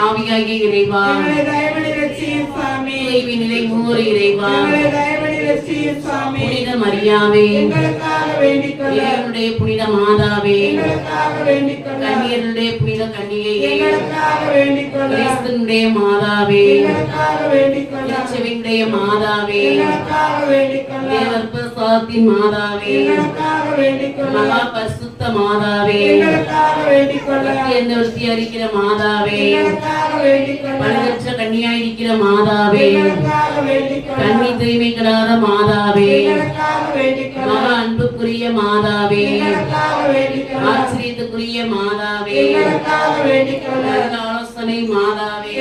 ஆவியாகிய இறைவா, தூய்மை நிலை மூறு இறைவா, புனித மரியாவே, இறைவனுடைய புனித மாதாவே, கன்னியருடைய புனித கன்னிகையே, கிறிஸ்துவினுடைய மாதாவே, திருச்சபையினுடைய மாதாவே, தேவர்பசாத்தின் மாதாவே, மகா பரிசுத்த மாதாவே, நிவர்த்தி அறிக்கிற மாதாவே, பலவற்ற கன்னியாயிருக்கிற மாதாவே, கன்னி தூய்மைகளாத மாதாவே, மகா அன்புக்குரிய மாதாவே, ஆச்சரியத்துக்குரிய மாதாவே, ஆலோசனை மாதாவே,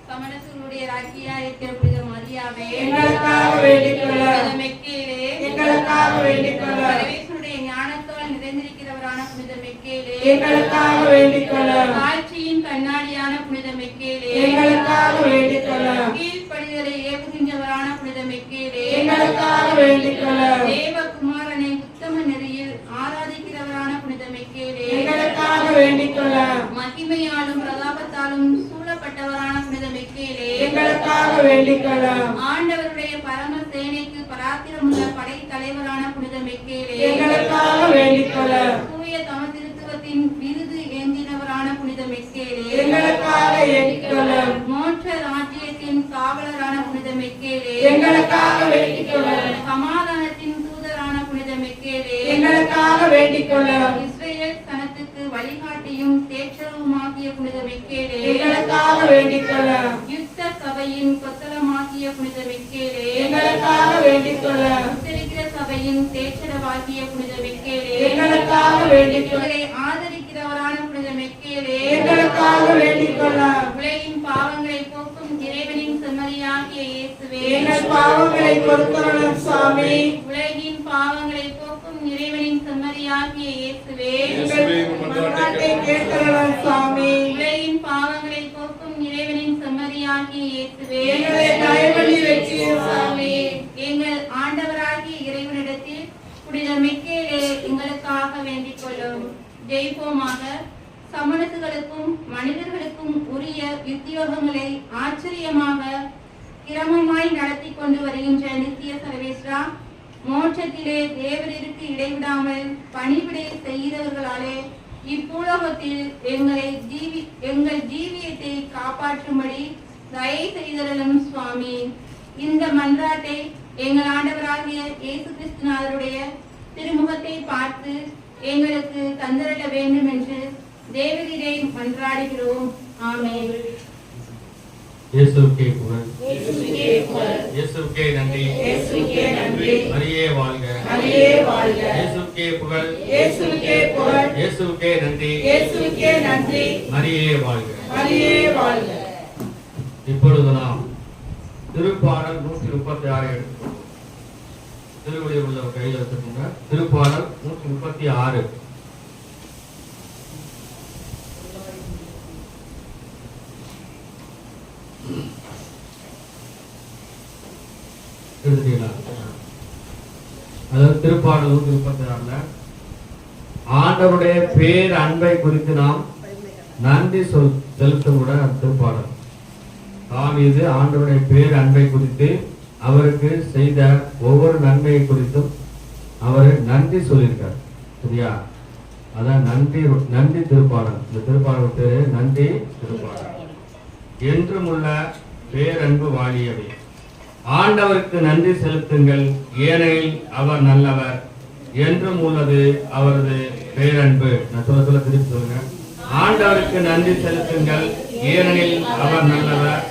சமணர்களுடைய ராக்கியா இருக்கிற புனித மரியாவே, பரமேஸ்வருடைய ஞானத்தால் நிறைந்திருக்கிறவரான புனித மெக்கேலே, காட்சியின் கண்ணாடியான புனித மெக்கேலே, கீழ்ப்படிதலை ஏவுகின்றவரான புனித மெக்கேலே, தேவகுமாரனை உத்தம நெறியில் ஆராதிக்கிறவரான புனித மெக்கேலே, மகிமையாலும் பிரதாபத்தாலும் சூழப்பட்டவரான புனித மெக்கேலே, ஆண்டவருடைய பரம சேனைக்கு பராக்கிரமுள்ள படை தலைவரான புனித மெக்கேலே, தூய தமதிருத்துவத்தின் விருது ஏந்தினவரான புனித மெக்கேலே, மோட்ச ராஜ்யத்தின் காவலரான புனித மெக்கேலே, சமாதானத்தின் தூதரான புனித மெக்கேலே, இஸ்ரேல் சனத்துக்கு வழிகாட்டியும் தேற்றவுமாகிய புனித மெக்கேலே, யுத்த சபையின் கொத்தளமாகிய புனித மெக்கேலே, உத்தரிக்கிற சபையின் தேற்றரவாகிய புனித மெக்கேலே, இவரை ஆதரிக்கிறவரான புனித மெக்கேலே, உலகின் பாவங்களை போக்கும் இறைவனின் செம்மறியாகிய இயேசுவே, உலகின் பாவங்களை போக்கும் இறைவனின் செம்மறியாகிய இயேசுவே, உலகின் பாவங்களை போக்கும் இறைவனின் செம்மறியாகிய இயேசுவே, எங்கள் ஆண்டவராகிய இறைவனிடத்தில் புனித மெக்கேலே எங்களுக்காக வேண்டிக் கொள்ளும். ஜெயிப்போமாக. சமணர்களுக்கும் மனிதர்களுக்கும் உரிய உத்தியோகங்களை ஆச்சரியமாக கிரமமாய் நடத்தி கொண்டு வருகின்ற நித்திய சர்வேஸ்வரா, மோட்சத்திலே தேவரிற்கு இடைவிடாமல் பணிவிடை செய்கிறவர்களாலே இப்பூலோகத்தில் எங்கள் ஜீவியத்தை காப்பாற்றும்படி தயை செய்தலும் சுவாமி. இந்த மன்றாட்டை எங்கள் ஆண்டவராகிய இயேசு கிறிஸ்துநாதருடைய திருமுகத்தை பார்த்து எங்களுக்கு தந்தரட வேண்டும் என்று தேவரீரை மன்றாடுகிறோம். ஆமென். இயேசுவுக்கே புகழ், இயேசுவுக்கே நன்றி, மரியே வாழ்க, இயேசுவுக்கே புகழ், இயேசுவுக்கே நன்றி, மரியே வாழ்க. இப்பொழுது நாம் திருப்பாடல் 136 எடுத்துக்கொள்வோம். திருவள்ளுவர் உள்ள கையில் எடுத்துக்கோங்க. திருப்பாடல் 136. அதாவது திருப்பாடல் 136 ஆண்டவருடைய பேர் அன்பை குறித்து நாம் நன்றி செலுத்தும் கூட திருப்பாடல். தாவீது ஆண்டவருடைய பேர் அன்பை குறித்து அவருக்கு செய்த ஒவ்வொரு நன்மையை குறித்தும் அவர் நன்றி சொல்லியிருக்கார். சரியா? அதான் நன்றி திருப்பாடல். இந்த திருப்பாடல் பேரு நன்றி திருப்பாடல். என்றும் உள்ள பேரன்பு வாழியவை. ஆண்டவருக்கு நன்றி செலுத்துங்கள், ஏனெனில் அவர் நல்லவர், என்றும் உள்ளது அவரது பேரன்பு. நான் சொல்ல திருப்பி சொல்லுங்க. ஆண்டவருக்கு நன்றி செலுத்துங்கள், ஏனெனில் அவர் நல்லவர்,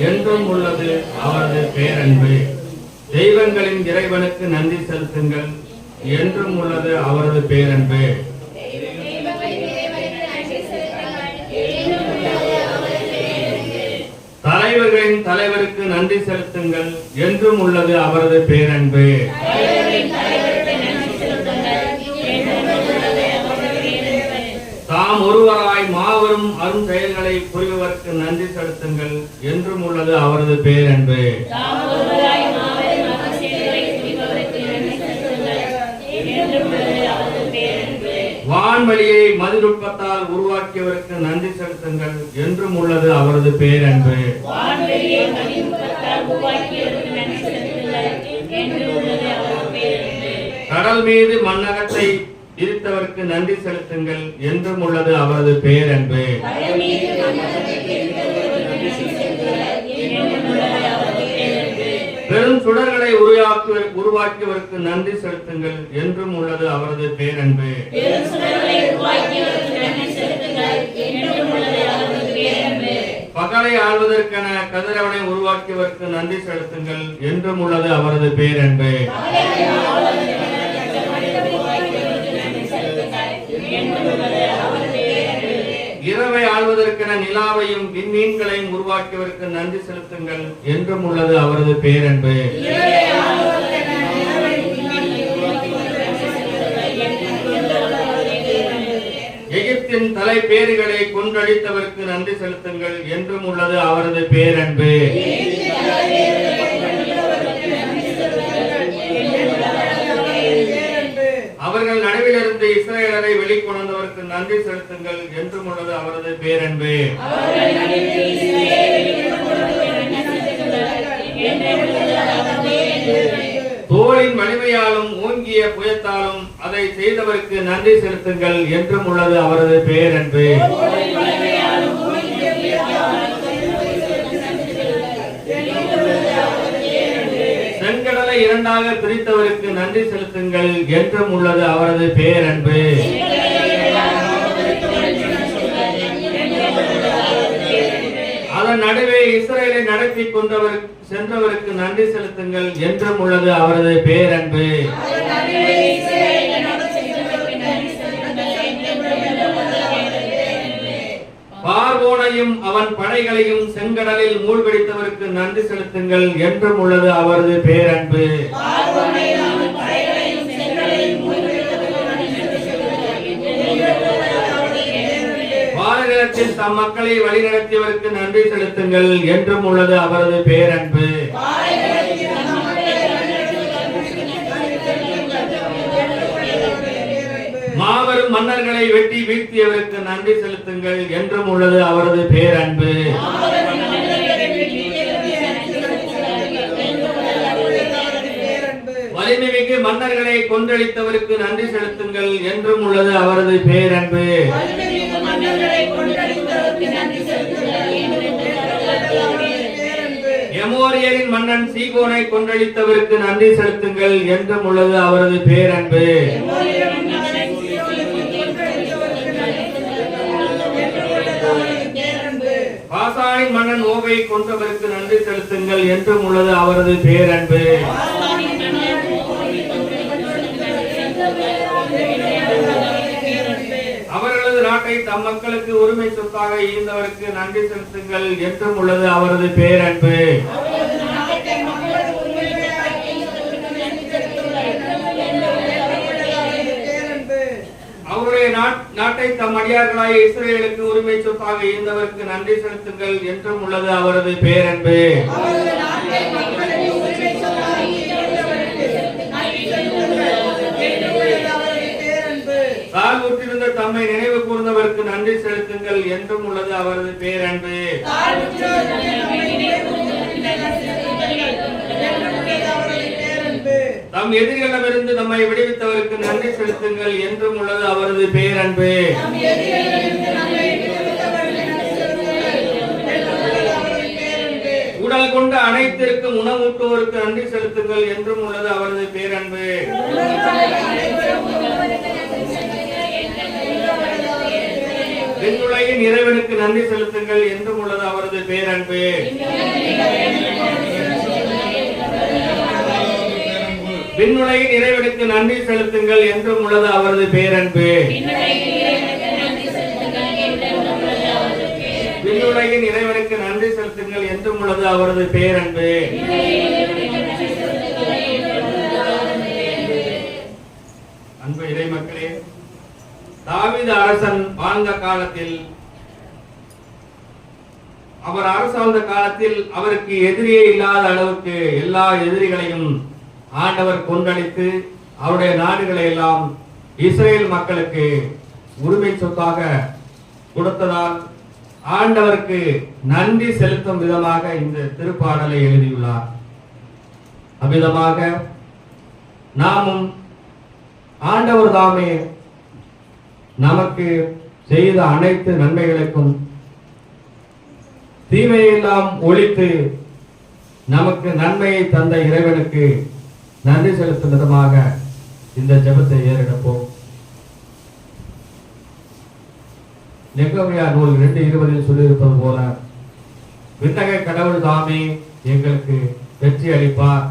என்றும் உள்ளது அவரது பேரன்பு. தெய்வங்களின் இறைவனுக்கு நன்றி செலுத்துங்கள், என்றும் உள்ளது அவரது பேரன்பு. தலைவர்களின் தலைவருக்கு நன்றி செலுத்துங்கள், என்றும் உள்ளது அவரது பேரன்பு. தாம் ஒருவராய் மாபெரும் அரும் செயல்களை புரிபவருக்கு நன்றி செலுத்துங்கள், என்றும் உள்ளது அவரது பேரன்பு. வான் வான்வெளியை மதிநுட்பத்தால் உருவாக்கியவருக்கு நன்றி செலுத்துங்கள் என்றும் உள்ளது அவரது பேரன்பு. கடல் மீது மண்ணகத்தை விரித்தவருக்கு நன்றி செலுத்துங்கள் என்றும் உள்ளது அவரது பேரன்பு. பெரும் சுடர்களை உருவாக்கியவருக்கு நன்றி செலுத்துங்கள் என்றும் உள்ளது அவரது பேரன்பு. பகலை ஆள்வதற்கென கதிரவனை உருவாக்கியவருக்கு நன்றி செலுத்துங்கள் என்றும் உள்ளது அவரது பேரன்பு. இரவை ஆள்வதற்கென நிலாவையும் விண்மீன்களையும் உருவாக்கியவருக்கு நன்றி செலுத்துங்கள் என்றும் உள்ளது அவரது பேரன்பு. எகிப்தின் தலைப்பேறுகளை கொன்றடித்தவருக்கு நன்றி செலுத்துங்கள் என்றும் உள்ளது அவரது பேரன்பு. அவர்கள் நடுவிலிருந்து இஸ்ரவேலரை வெளிக்கொணர்ந்தவருக்கு நன்றி செலுத்துங்கள் என்றும் உள்ளது அவரது பேரன்பு. தோளின் வலிமையாலும் ஓங்கிய புயத்தாலும் அதை செய்தவருக்கு நன்றி செலுத்துங்கள் என்றும் உள்ளது அவரது பேரன்பு. செங்கடலை இரண்டாக பிரித்தவருக்கு நன்றி செலுத்துங்கள் என்றும் உள்ளது அவரது பேரன்பு. அதன் நடுவே இஸ்ரவேலை நடத்தி சென்றவருக்கு நன்றி செலுத்துங்கள் என்றும் உள்ளது அவரது பேரன்பு. பார்வோனையும் அவன் படைகளையும் செங்கடலில் மூழ்கடித்தவருக்கு நன்றி செலுத்துங்கள் என்றும் உள்ளது அவரது பேரன்பு. பாலைநிலத்தில் தம் மக்களை வழிநடத்தியவருக்கு நன்றி செலுத்துங்கள் என்றும் உள்ளது அவரது பேரன்பு. மாபெரும் மன்னர்களை வெட்டி வீழ்த்தியவருக்கு நன்றி செலுத்துங்கள் என்றும் உள்ளது அவரது பேரன்பு. வலிமைமிகு மன்னர்களை கொன்றளித்தவருக்கு நன்றி செலுத்துங்கள் என்றும் உள்ளது அவரது பேரன்பு. எமோரியரின் மன்னன் சீகோனை கொன்றளித்தவருக்கு நன்றி செலுத்துங்கள் என்றும் உள்ளது அவரது பேரன்பு. பாசானின் மன்னன் ஓகை கொன்றவருக்கு நன்றி செலுத்துங்கள் என்றும் உள்ளது அவரது பேரன்பு. அவர்களது நாட்டை தம் மக்களுக்கு உரிமை சொத்தாக ஈந்தவருக்கு நன்றி செலுத்துங்கள் என்றும் உள்ளது அவரது பேரன்பு. அவருடைய நாட்டை தம் அடியார்களாய் இஸ்ரவேலுக்கு உரிமை சொத்தாக ஈந்தவருக்கு நன்றி செலுத்துங்கள் என்றும் உள்ளது அவரது பேரன்பு. தாழ்வுற்றிருந்த தம்மை நினைவு கூர்ந்தவருக்கு நன்றி செலுத்துங்கள் என்றும் உள்ளது அவரது பேரன்பு. தம் எதிரிகளிடமிருந்து நம்மை விடுவித்தவருக்கு நன்றி செலுத்துங்கள் என்றும் உள்ளது அவரது பேரன்பு. உடல் கொண்ட அனைத்திற்கும் உணவூட்டுவோருக்கு நன்றி செலுத்துங்கள் என்றும் உள்ளது அவரது பேரன்பு. விண்ணுலகின் இறைவனுக்கு நன்றி செலுத்துங்கள் என்றும் உள்ளது அவரது பேரன்பு. விண்ணுலகின் இறைவனுக்கு நன்றி செலுத்துங்கள் என்றும் உள்ளது அவரது பேரன்பு. விண்ணுலகின் இறைவனுக்கு நன்றி செலுத்துங்கள் என்றும் உள்ளது அவரது பேரன்பு. அன்பு இறைமக்களே, தாவீது அரசன் வாழ்ந்த காலத்தில், அவர் அரசாழ்ந்த காலத்தில் அவருக்கு எதிரியே இல்லாத அளவுக்கு எல்லா எதிரிகளையும் ஆண்டவர் கொன்றளித்து அவருடைய நாடுகளை எல்லாம் இஸ்ரேல் மக்களுக்கு உரிமை சொத்தாக கொடுத்ததால் ஆண்டவருக்கு நன்றி செலுத்தும் விதமாக இந்த திருப்பாடலை எழுதியுள்ளார். அவ்விதமாக நாமும் ஆண்டவர் தாமே நமக்கு செய்த அனைத்து நன்மைகளுக்கும் தீமையெல்லாம் ஒழித்து நமக்கு நன்மையை தந்த இறைவனுக்கு நன்றி செலுத்தும் விதமாக இந்த ஜெபத்தை ஏறெடுப்போம். நெகேமியா நூல் 2:20 சொல்லியிருப்பது போல விண்ணக கடவுள் தாமே எங்களுக்கு வெற்றி அளிப்பார்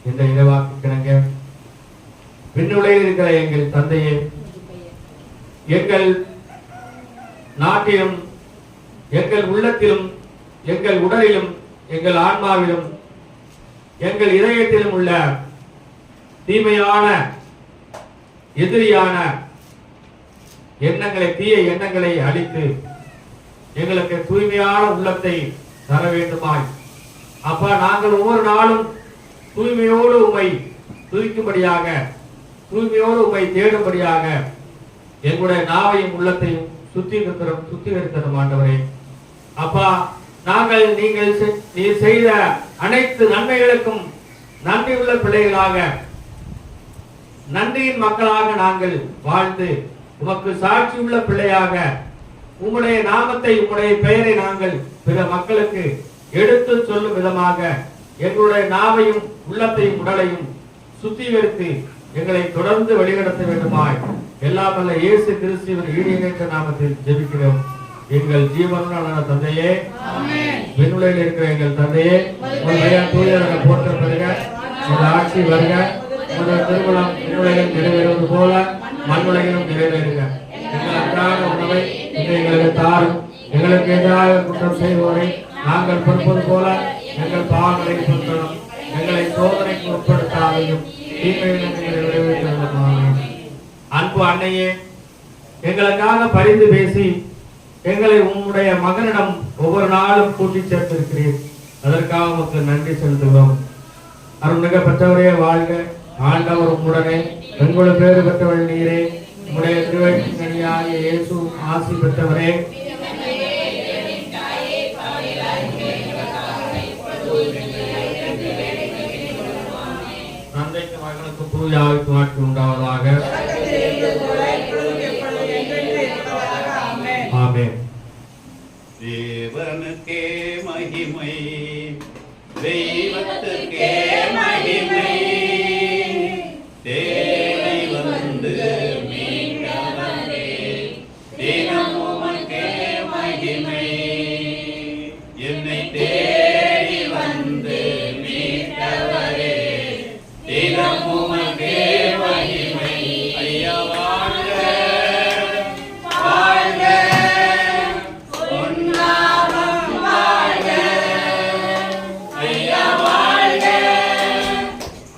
என்ற இறைவாக்கு கிணங்க விண்ணுலகில் இருக்கிற எங்கள் தந்தையே, எங்கள் நாட்டிலும் எங்கள் உள்ளத்திலும் எங்கள் உடலிலும் எங்கள் ஆன்மாவிலும் எங்கள் இதயத்திலும் உள்ள தீமையான எதிரியான எண்ணங்களை, தீய எண்ணங்களை அழித்து எங்களுக்கு தூய்மையான உள்ளத்தை தர வேண்டுமாய். அப்பா, நாங்கள் ஒவ்வொரு நாளும் தூய்மையோடு உம்மை துதிக்கும்படியாக, தூய்மையோடு உம்மை தேடும்படியாக எங்களுடைய நாவையும் உள்ளத்தையும் சுத்திகரித்தரும் ஆண்டவரே. அப்பா, நாங்கள் நீர் செய்த அனைத்து நன்மைகளுக்கும் நன்றியுள்ள பிள்ளைகளாக, நன்றியின் மக்களாக நாங்கள் வாழ்ந்து உமக்கு சாட்சியுள்ள பிள்ளையாக உம்முடைய நாமத்தை, உம்முடைய பெயரை நாங்கள் பிற மக்களுக்கு எடுத்து சொல்லும் விதமாக எங்களுடைய நாவையும் உள்ளத்தையும் உடலையும் சுத்திகரித்து எங்களை தொடர்ந்து வழிநடத்த வேண்டுமாய் எல்லாம் வல்ல இயேசு கிறிஸ்துவின் ஈடியற்ற நாமத்தில் ஜெபிக்கிறோம். எங்கள் ஜீவனுள்ள தந்தையே, விண்ணுலகில் இருக்கிற எங்கள் தந்தையே, தூயராக போற்றப்படுக, உங்கள் ஆட்சி வருக, உங்கள் திருமணம் விண்ணுலகில் நிறைவேறுவது போல மண்ணுலகிலும் நிறைவேறுக. எங்கள் அன்றாட உணவை எங்களுக்கு தாரும். எங்களுக்கு எதிராக குற்றம் செய்வோரை நாங்கள் பொறுப்பது போல எங்கள் பாவங்களை பொறுத்தணும். எங்களை சோதனைக்கு உட்படுத்தாதையும் தீமையிலிருந்து நிறைவேற்றுவதற்காக. அன்பு அன்னையே, எங்களுக்காக பரிந்து பேசி எங்களை உம்முடைய மகனிடம் ஒவ்வொரு நாளும் கூட்டி சேர்த்திருக்கிறீர். அதற்காக உமக்கு நன்றி செலுத்துகிறோம். அருள்மிக பெற்றவரே வாழ்க. ஆண்டவர் உம்முடனே, பெண்களுள் பேறு பெற்றவள் நீரே. உம்முடைய திருவயிற்றின் இயேசு ஆசி பெற்றவரே. தந்தைக்கு மகனுக்கு தூயாவிற்கு மாற்றி உண்டாவதாக. ஆமென். தேவனுக்கே மகிமை, தெய்வத்துக்கே மகிமை, தேடி வந்து மீட்டவரே, தினம் உமக்கே மகிமை, என்னை தேடி வந்து மீட்டவரே, தினம் உமக்கே மகிமை. ஐயா வாழ்க, வாழ்க, உன்னாமம் வாழ்க. ஐயா வாழ்க,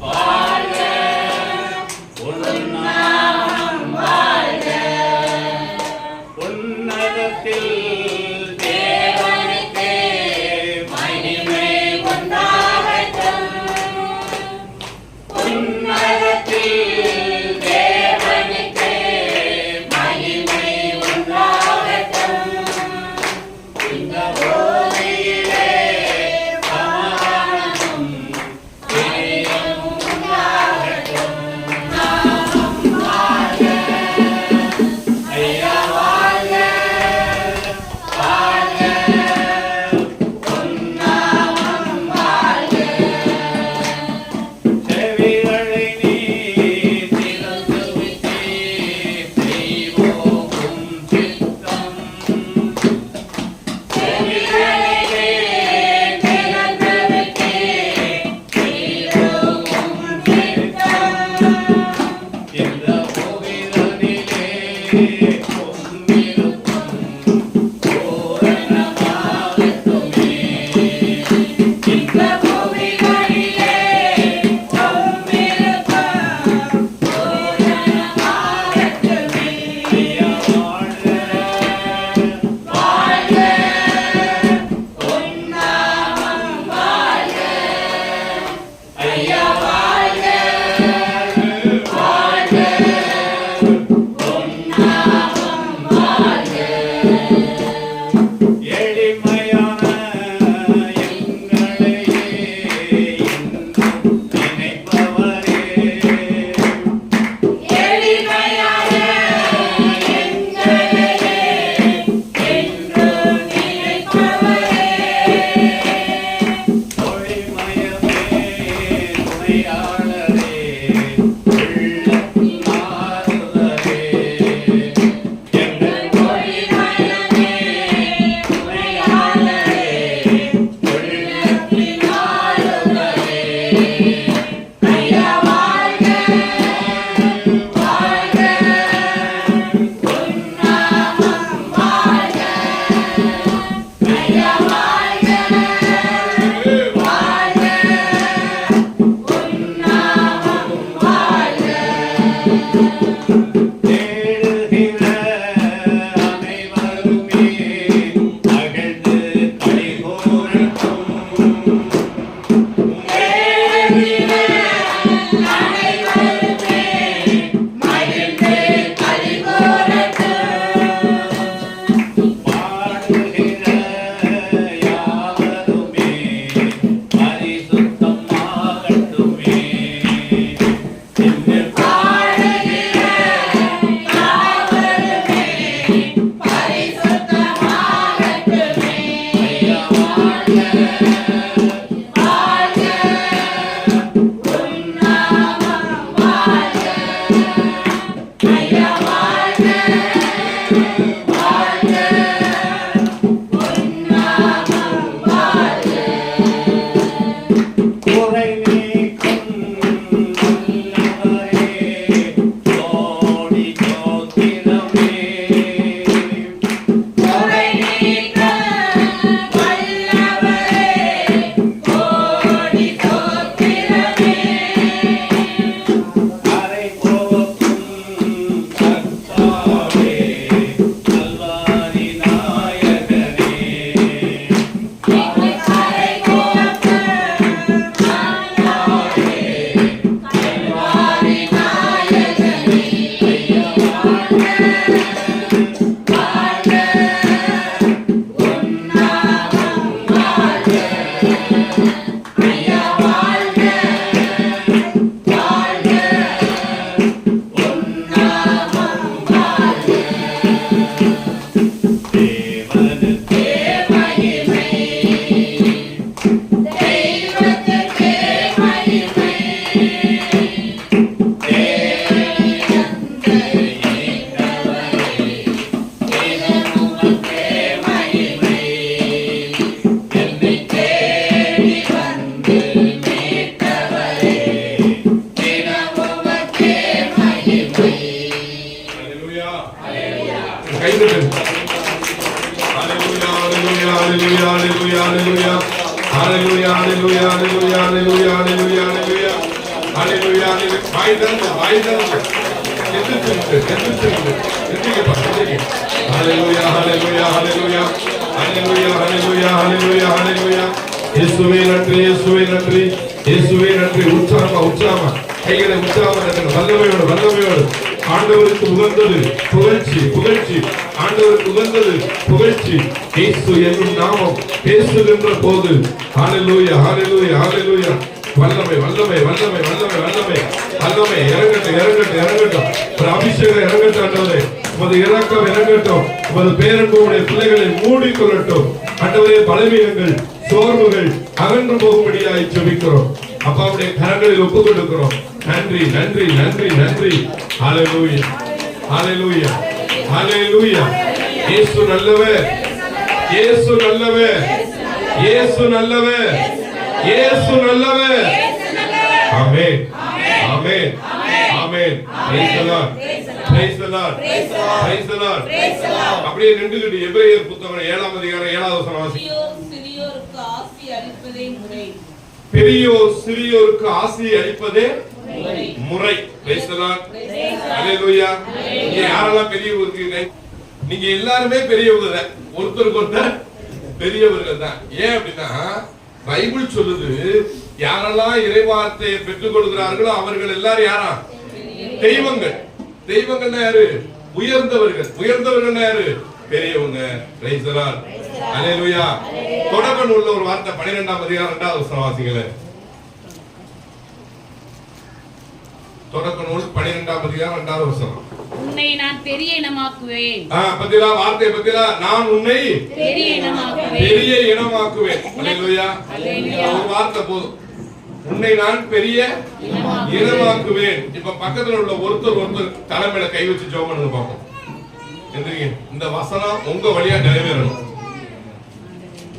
வாழ்க, உன்னாமம் வாழ்க. உன்னதத்தில் தேவனுக்கே மகிமை உண்டாகட்டும். உன்னதத்தில் தேவனுக்கே மகிமை உண்டாகட்டும். இந்த பூமியிலே சமாதானமும் பிரியமும் உண்டாகட்டும். நாமம் வாழ்க. ஐயா வாழ்க, வாழ்க, ஆண்டவருக்கு உகந்தது புகழ்ச்சி, புகழ்ச்சி. ஆண்டவருக்கு உகந்தது புகழ்ச்சி. இயேசு என்னும் நாமம் பேசுகின்ற போது ஹல்லேலூயா, ஹல்லேலூயா, ஹல்லேலூயா. வல்லமை, வல்லமை, வல்லமை, வல்லமை, வல்லமை, வல்லமை. இறங்கட்டும், இறங்கட்டும், இறங்கட்டும். ஒரு அபிஷேகம் இறங்கட்டும் ஆண்டவரே. உமது இரக்கம் இறங்கட்டும். உமது பேரன்புடைய பிள்ளைகளை மூடிக்கொள்ளட்டும் ஆண்டவரே. பலவீனங்கள், சோர்வுகள் அகன்று போகும்படியாய் ஜெபிக்கிறோம். அப்பாவுடைய கரங்களில் ஒப்புக் கொடுக்கிறோம். நன்றி, நன்றி, நன்றி, நன்றி. ஹல்லேலூயா, ஹல்லேலூயா, ஹல்லேலூயா. இயேசு நல்லவர், இயேசு நல்லவர், இயேசு நல்லவர், இயேசு நல்லவர். Amen, amen, amen. Praise the Lord, praise the Lord, praise the Lord. அப்படியே நின்றுகிட்டு எபிரேயர் புத்தகம் 7ஆம் அதிகாரம் 7வது வசனம் வாசி. சிறியோருக்கு ஆசி அளிப்பதே முறை. பெரியோர் சிறியோருக்கு ஆசி அளிப்பதே முறை. பிரைஸ் தி லார்ட், ஹல்லேலூயா. நீங்க யாரெல்லாம் பெரியவங்க இருக்கீங்க? நீங்க எல்லாருமே பெரியவங்க தான். ஒருத்தருக்கு ஒருத்தர் பெரியவர்கள் தான். ஏன் அப்படின்னா பைபிள் சொல்லுது, யாரெல்லாம் இறைவார்த்தையை பெற்றுக் கொடுக்கிறார்களோ அவர்கள் எல்லாரும் யாரா? தெய்வங்கள். தெய்வங்கள் யாரு? உயர்ந்தவர்கள். உயர்ந்தவர்கள் யாரு? பெரியவங்க. பிரைஸ் தி லார்ட், ஹல்லேலூயா. தொடக்க நூல்ல ஒரு வார்த்தை 12ஆம் அதிகாரம் 2வது வசனம் வாசிங்களே. தொடக்க நூல் 12ஆம் அதிகாரம் 2வது வசனம். உன்னை நான் பெரிய இனமாக்குவேன். பத்திலா வார்த்தை பத்திலா, நான் உன்னை பெரிய இனமாக்குவேன், பெரிய இனமாக்குவேன். ஹல்லேலூயா. ஒரு வார்த்தை போதும். உன்னை நான் பெரிய இனமாக்குவேன். இப்ப பக்கத்துல உள்ள ஒருத்தர் தலைமையில கை வச்சு ஜெபம் பண்ணுங்க பாப்போம். இந்த வசனம் உங்க வழியா நிறைவேறணும்.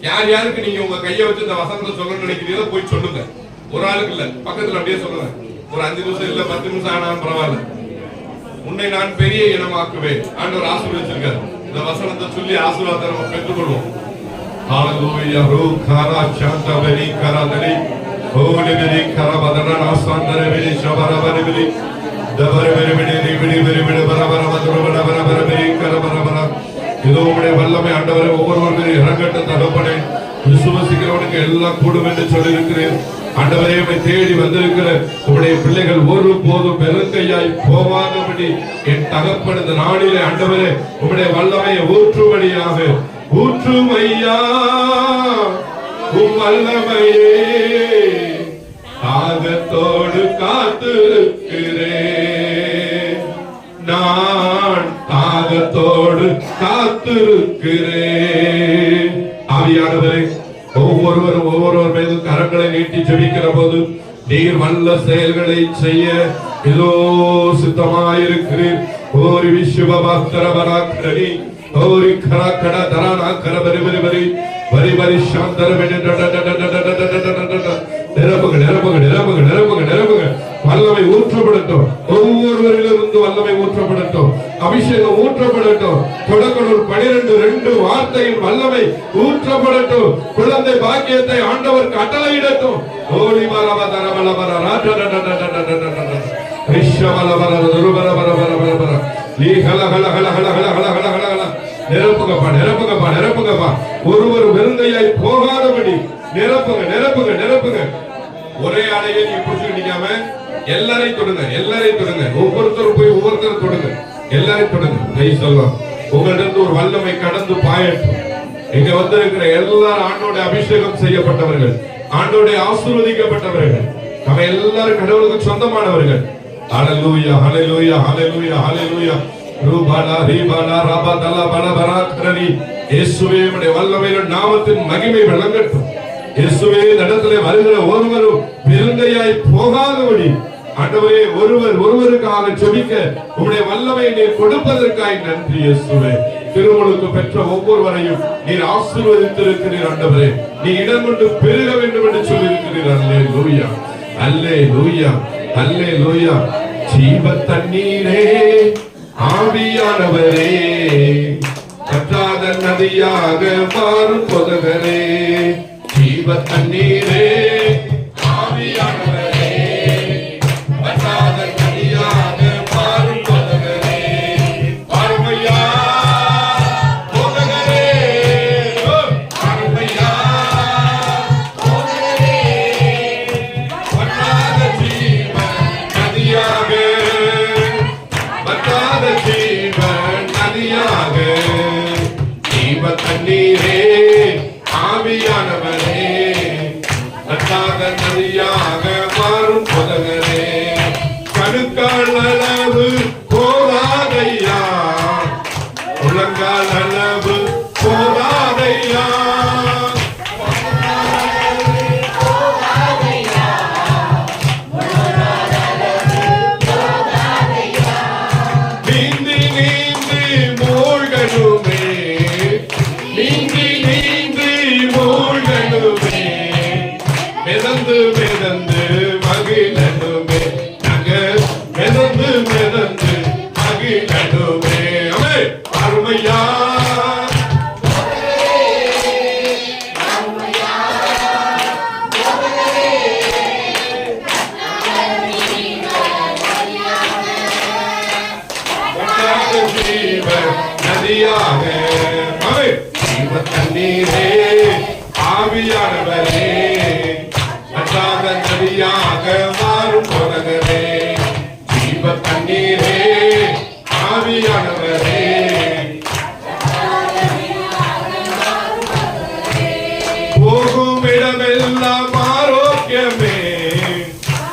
யார் யாருக்கு நீங்க உங்க கையை வச்சு இந்த வசனத்தை சொல்லணும்னு நினைக்கிறீங்களோ போய் சொல்லுங்க. ஒரு ஆளுக்கு இல்ல, பக்கத்துல அப்படியே சொல்லுங்க. ஒரு 5 நிமிஷம் இல்ல 10 நிமிஷம் ஆனாலும் பரவாயில்ல. உன்னை நான் பெரிய இனமாக்குவேன். ஆண்டவர் ஆசீர்வதிச்சிருக்காரு. இந்த வசனத்தை சொல்லி ஆசீர்வாதத்தை நம்ம பெற்றுக்கொள்வோம். ஹல்லேலூயா. ரூகாரா சாந்தவரி கரதரி ஓலிவரி கரவதன நாசாந்தரவரி ஷபரவரி தவரவரி விடி விடி விடி விடி பரபர மதுரவர பரபரி கரபரபர. இதோ உம்முடைய வல்லமை ஆண்டவரே ஒவ்வொருவரும் இறங்கட்டும் தகப்பனே. விசுவாசிக்கிறவனுக்கு எல்லாம் கூடும் என்று சொல்லியிருக்கிறேன். ஆண்டவரே, உம்மை தேடி வந்திருக்கிற உம்முடைய பிள்ளைகள் ஒரு போதும் பெருங்கையாய் போவாதபடி என் தகப்பன் இந்த நாளிலே ஆண்டவரே உம்முடைய வல்லமையை ஊற்றும்படியாக ஊற்றும் ஐயா. உம் வல்லமையே தாகத்தோடு காத்திருக்கிறேன். நான் தாகத்தோடு காத்திருக்கிறேன். ஆவியானவரே, ஒவ்வொருவர் மீதும் கரங்களை நீட்டி ஜெபிக்கிற போது நீர் வல்ல செயல்களை செய்ய இதோ சித்தமாயிருக்கிறீர். ஓரி விஸ்வபக்தரபராக்கரி ஓரி கரக்கட தரானாக்கர பரிபரிபரி பரிபரி சாந்தரமென நிரப்புங்க வல்லமை ஊற்றப்படட்டும். ஒவ்வொருவரிலிருந்து வல்லமை ஊற்றப்படட்டும். அபிஷேகம் ஊற்றப்படட்டும். தொடக்கநூல் 12:2 வார்த்தையின் வல்லமை ஊற்றப்படட்டும். குழந்தை பாக்கியத்தை ஆண்டவர் கட்டளையிடட்டும். ஓடி மரபரபரபர நிரப்புங்கப்பா. ஒருவர் வெறுங்கையாய் போகாதபடி நிரப்புங்க. ஒரே ஆடையை நீங்க புடிச்சுக்கிட்டீங்க. எல்லாரையும் தொடுங்க. ஒவ்வொருத்தரும் போய் ஒவ்வொருத்தரும் தொடுங்க. எல்லாரையும் தொடுங்க. கை சொல்லும் உங்களிடம் ஒரு வல்லமை கடந்து பாயட்டும். இங்க வந்திருக்கிற எல்லாரும் ஆண்டோட அபிஷேகம் செய்யப்பட்டவர்கள், ஆண்டோட ஆசீர்வதிக்கப்பட்டவர்கள். நம்ம எல்லாரும் கடவுளுக்கு சொந்தமானவர்கள். ஹல்லேலூயா ஹல்லேலூயா ஹல்லேலூயா ஹல்லேலூயா. ரூபாலா ரீபாலா ராபாதலா பலபராத்ரரி. இயேசுவே உம்முடைய வல்லமையின் நாமத்தின் மகிமை விளங்கட்டும். இயேசுவே இடத்திலே வருகிற ஒருவரும் வெறுங்கையாய் போகாதபடி ஆண்டவரே ஒருவருக்காக ஜெபிக்க உம்முடைய வல்லமையை நீர் கொடுப்பதற்காக நன்றி இயேசுவே. திருமுழுக்கு பெற்ற ஒவ்வொருவரையும் நீர் ஆசீர்வதித்திருக்கிறீர் ஆண்டவரே. நீ இடம் கொண்டு பெருக வேண்டும் என்று சொல்லியிருக்கிறீர். அல்லேலூயா அல்லேலூயா அல்லேலூயா. ஜீவ தண்ணீரே ஆவியானவரே பற்றாத நதியாக மாறும் பொதுகரே. ஜீவ தண்ணீரே ஆவியானவரே பற்றாத நதியாக மாறும் பொதுகரே. பார்வையா பொதுகரே பார்வையா பொதுகரே பற்றாத ஜீவ நதியாக பற்றாத ஜீவ நதியாக. ஜீவ தண்ணீரே ஆவியானவரே பற்றாத நதியாக மாறும் பொதுகரே. கணுக்கால் அளவு போதாதையா, முழங்கால் அளவு போதாதையா. நீந்தி மூழ்கணுமே, நீந்தி மூழ்கணுமே, மிதந்து மகிழனுமே, நாங்க மிதந்து மகிழனுமே. அருமையா நதியாக ஜீவ தண்ணீரே ஆவியானவரே பற்றாத நதியாக மாறும் பொதுகரே. ஜீவ தண்ணீரே ஆவியானவரே போகும் இடமெல்லாம் ஆரோக்கியமே,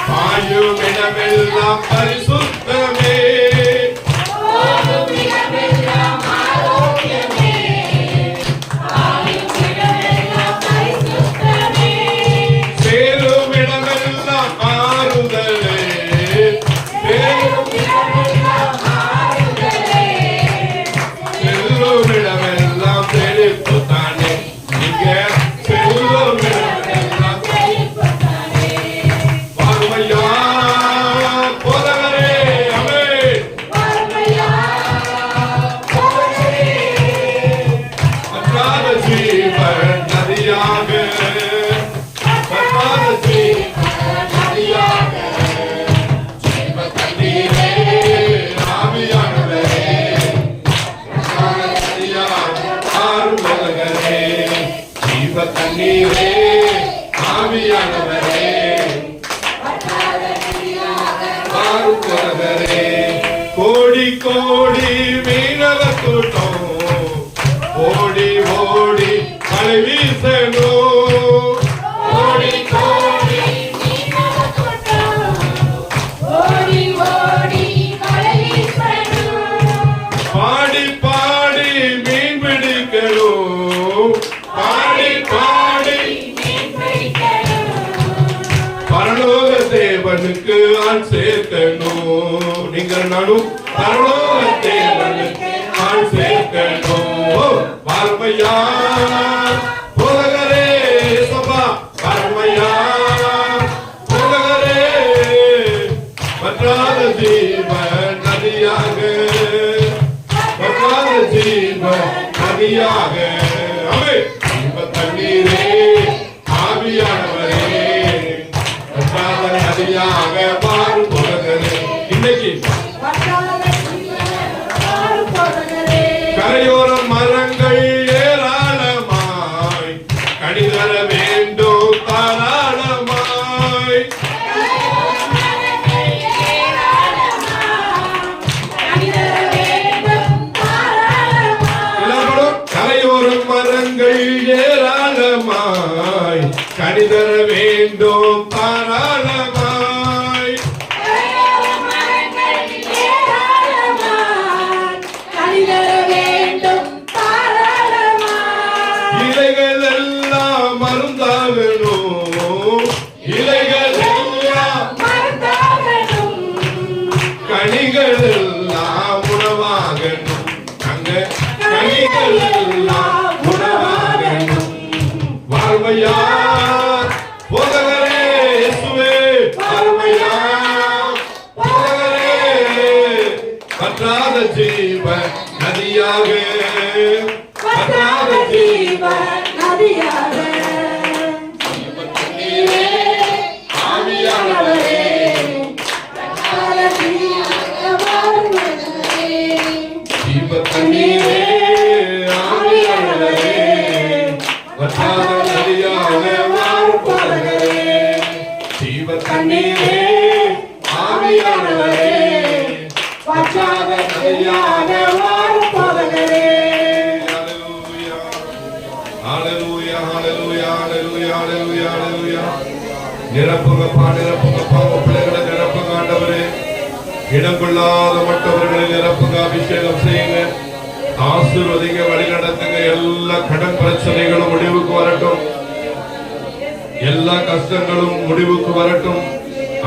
பாயும் இடமெல்லாம் பரிசுத்தமே. சேரும் இடமெல்லாம் ஆறுதலே, செல்லும் இடமெல்லாம் செழிப்பு தானே. நீங்க செல்லும் இடமெல்லாம் பார்வையா பொதுகரே. ஆமென். பற்றாத ஜீவ நதியாக பற்றாத ஜீவ நதியாக. ஜீவ தண்ணீரே ஆவியானவரே பற்றாத நதியாக மாறும் பொதுகரே. ஜீவ தண்ணீரே ஆவியானவரே மாறும் பொதுகரே. கோடி கோடி மீனவர் கூட்டம் ஓடி ஓடி மழை வீசணும். ஓடி கோடி மீனவர் கூட்டம் ஓடி ஓடி மழை வீசணும். பாடி பாடி மீன் பிடிக்கணும், பாடி பாடி நானும் பரலோகத்தை மண்ணுக்கு ஆள் சேர்க்கணும். பார்மையா போதகரே சபா பார்மையா போதகரே வற்றாத ஜீவ நதியாக வற்றாத ஜீவ நதியாக ஜீவ தண்ணீரே ஆவியானவரே வற்றாத நதியாக மாறும் போதகரே. இன்னைக்கு கரையோர மரங்கள் ஏராளமாய் கனிதர வேண்டும் தாராளமாய். கரையோர மரங்கள் ஏராளமாய் கனிதர வேண்டும் தாராளமாய். இலைகள் எல்லாம் மருந்தாகணும், இலைகள் எல்லாம் கனிகள் எல்லாம் உணவாகணும், அங்க கனிகள் எல்லாம் உணவாகணும். வாழ்மையா போதகரே இயேசுவே வாழ்மையா போதகரே வற்றாத ஜீவ நதியாக வற்றாத ஜீவ நதியாக ஆவியானவரே ஜீவ தண்ணீரே ஆவியானவரே வற்றாத நதியாக மாறும் போதகரே. ஜீவ தண்ணீரே ஆவியானவரே வற்றாத நதியாக மாறும் போதகரே. ஹalleluya ஹalleluya ஹalleluya ஹalleluya ஹalleluya. நிரப்புங்கப்பா நிரப்புங்கப்பா பிள்ளைகளை நிரப்புங்க ஆண்டவரே. இடம் கொள்ளாத மற்றவர்களை நிரப்புங்க, அபிஷேகம் செய்யுங்க, ஆசீர்வதிங்க, வழி நடத்துங்க. எல்லா கடன் பிரச்சனைகளும் முடிவுக்கு வரட்டும், எல்லா கஷ்டங்களும் முடிவுக்கு வரட்டும்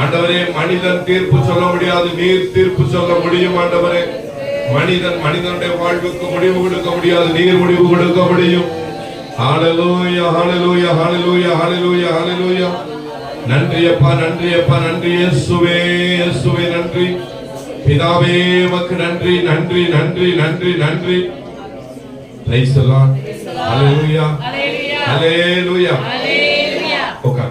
ஆண்டவரே. மனிதன் தீர்ப்பு சொல்ல முடியாது, நீர் தீர்ப்பு சொல்ல முடியும் ஆண்டவரே. மனிதனுடைய வாழ்வுக்கு முடிவு கொடுக்க முடியாது, நீர் முடிவு கொடுக்க முடியும். ஹalleluya ஹalleluya ஹalleluya ஹalleluya ஹalleluya. நன்றி அப்பா நன்றி அப்பா நன்றி இயேசுவே இயேசுவே நன்றி. பிதாவே உமக்கு நன்றி நன்றி நன்றி நன்றி நன்றி. Price the Lord. Hallelujah hallelujah hallelujah. Okay,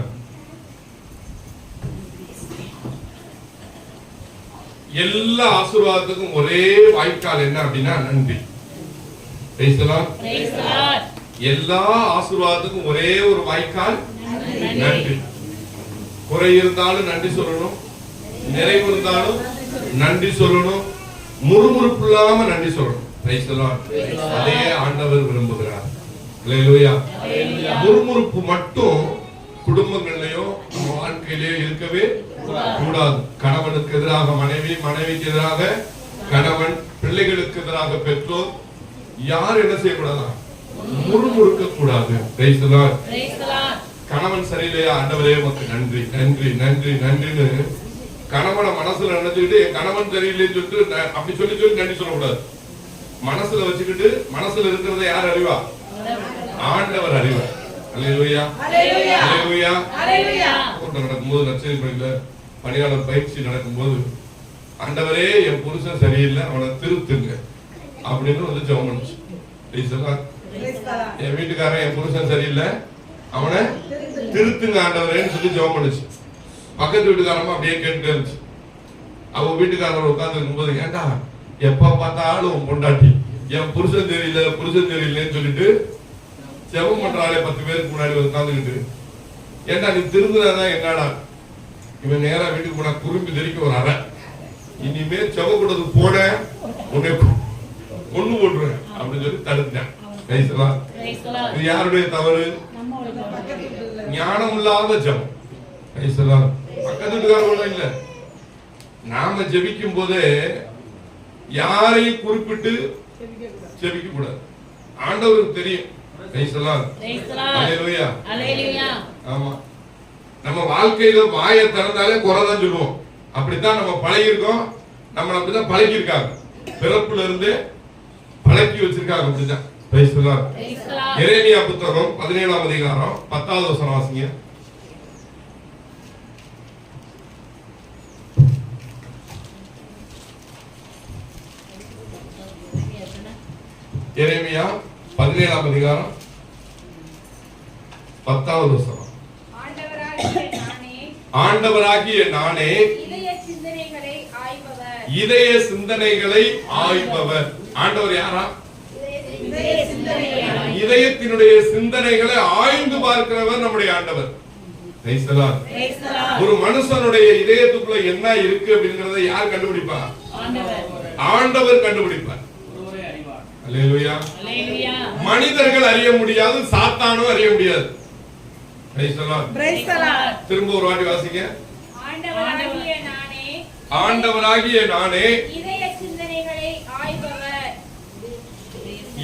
எல்லா ஆசீர்வாதத்துக்கும் ஒரே வாய்க்கால் என்ன அப்படின்னா நன்றி. Price the Lord. எல்லா ஆசீர்வாதத்துக்கும் ஒரே ஒரு வாய்க்கால் நன்றி. குறை இருந்தாலும் நன்றி சொல்லணும், நிறைவு இருந்தாலும் நன்றி சொல்லணும், முறுமுறுப்பு இல்லாம நன்றி சொல்லணும். Price the Lord. அதே ஆண்டவர் விரும்புகிறார். ஹalleluya. முறுமுறுப்பு மட்டும் குடும்பங்கள்லயோ நம்ம வாழ்க்கையிலேயோ இருக்கவே கூடாது. கணவனுக்கு எதிராக மனைவி, மனைவிக்கு எதிராக கணவன், பிள்ளைகளுக்கு எதிராக பெற்றோர், யார் என்ன செய்யக்கூடாது? முறுமுறுக்க கூடாது. Price the Lord. கணவன் சரியில்லையா, ஆண்டவரே உமக்கு நன்றி நன்றி நன்றி நன்றின்னு கணவனை மனசுல நினைச்சுக்கிட்டு என் கணவன் சரியில்லைன்னு சொல்லிட்டு அப்படி சொல்லி சொல்லி நன்றி சொல்லக்கூடாது. மனசுல வச்சுக்கிட்டு மனசுல இருக்கிறத யார் அறிவா? ஆண்டவர் அறிவார். அல்லேலூயா அல்லேலூயா அல்லேலூயா. கூட்டம் நடக்கும்போது நற்செய்தி பணியில பணியாளர் பயிற்சி நடக்கும்போது ஆண்டவரே என் புருஷன் சரியில்லை, அவனை திருத்துங்க அப்படின்னு வந்து ஜெபம் பண்ணுச்சு. என் வீட்டுக்காரன் என் புருஷன் சரியில்லை, அவனை திருத்துங்க ஆண்டவரேன்னு சொல்லி ஜெபம் பண்ணுச்சு. பக்கத்து வீட்டுக்காரமா அப்படியே கேட்டுட்டே இருந்துச்சு. அவங்க வீட்டுக்காரர் உட்கார்ந்து இருக்கும்போது, ஏண்டா எப்ப பார்த்தாலும் பொண்டாட்டி என் புருஷன் தெரியல புருஷன் தெரியலன்னு சொல்லிட்டு ஜெபம் பண்றாளே 10 பேருக்கு முன்னாடி உட்கார்ந்துக்கிட்டு, ஏண்டா நீ திருந்துதான் என்னடா? இவன் நேரா வீட்டுக்கு போனா குறும்பி தெரிக்க ஒரு அறை, இனிமே ஜெபம் கூடதுக்கு போன உன்னை கொண்டு போட்டுருவேன் அப்படின்னு சொல்லி தடுத்தேன். இது யாருடைய தவறு? ஞானம் இல்லாத ஜெபம். பக்கத்து வீட்டுக்காரங்களும் இல்ல. நாம ஜெபிக்கும் போதே யாரையும் குறிப்பிட்டு ஜெபிக்க கூடாது. ஆண்டவருக்கு தெரியும். ஆமா, நம்ம வாழ்க்கையில வாயை திறந்தாலே குறைதான் சொல்லுவோம். அப்படித்தான் நம்ம பழகிருக்கோம். நம்மள அப்படிதான் பழக்கி இருக்காங்க, பிறப்புல இருந்து பழக்கி வச்சிருக்காங்க அப்படிதான். Price the Lord. எரேமியா புத்தகம் 17ஆம் அதிகாரம் 10வது வசனம் வாசிங்க. எரேமியா 17ஆம் அதிகாரம் 10வது வசனம். ஆண்டவராகிய நானே இதய சிந்தனைகளை ஆய்பவர். ஆண்டவர் யாரா? இதயத்தினுடைய சிந்தனைகளை ஆய்ந்து பார்க்கிறவர் நம்முடைய ஆண்டவர். ஒரு மனுஷனுடைய இதயத்துக்குள்ள என்ன இருக்கு அப்படிங்கறத யார் கண்டுபிடிப்பா? ஆண்டவர் கண்டுபிடிப்பார். அல்லேலூயா. மனிதர்கள் அறிய முடியாது, சாத்தானும் அறிய முடியாது. திரும்ப ஒரு வாட்டி வாசிங்க. ஆண்டவராகிய நானே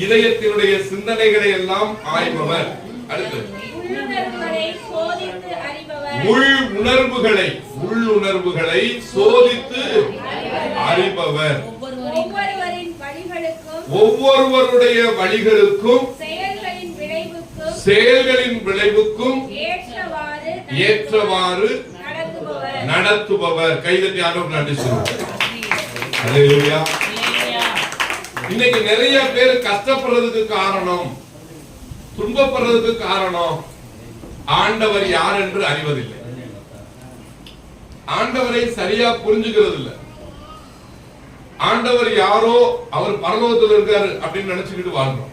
இதயத்தினுடைய சிந்தனைகளை எல்லாம் ஆய்பவர். அடுத்து உள்ளுணர்வுகளை சோதித்து அறிபவர். ஒவ்வொருவருடைய வழிகளுக்கும் செயல்களின் விளைவுக்கும் ஏற்றவாறு நடத்துபவர். கைதட்டி ஆண்டவருக்கு நன்றி சொல்லுவோம். அல்லேலூயா. இன்னைக்கு நிறைய பேர் கஷ்டப்படுறதுக்கு காரணம், துன்பப்படுறதுக்கு காரணம் ஆண்டவர் யார் என்று அறிவதில்லை, ஆண்டவரை சரியா புரிஞ்சுக்கிறது இல்லை. ஆண்டவர் யாரோ, அவர் பரலோகத்தில் இருக்காரு அப்படின்னு நினைச்சுக்கிட்டு வாழ்றோம்.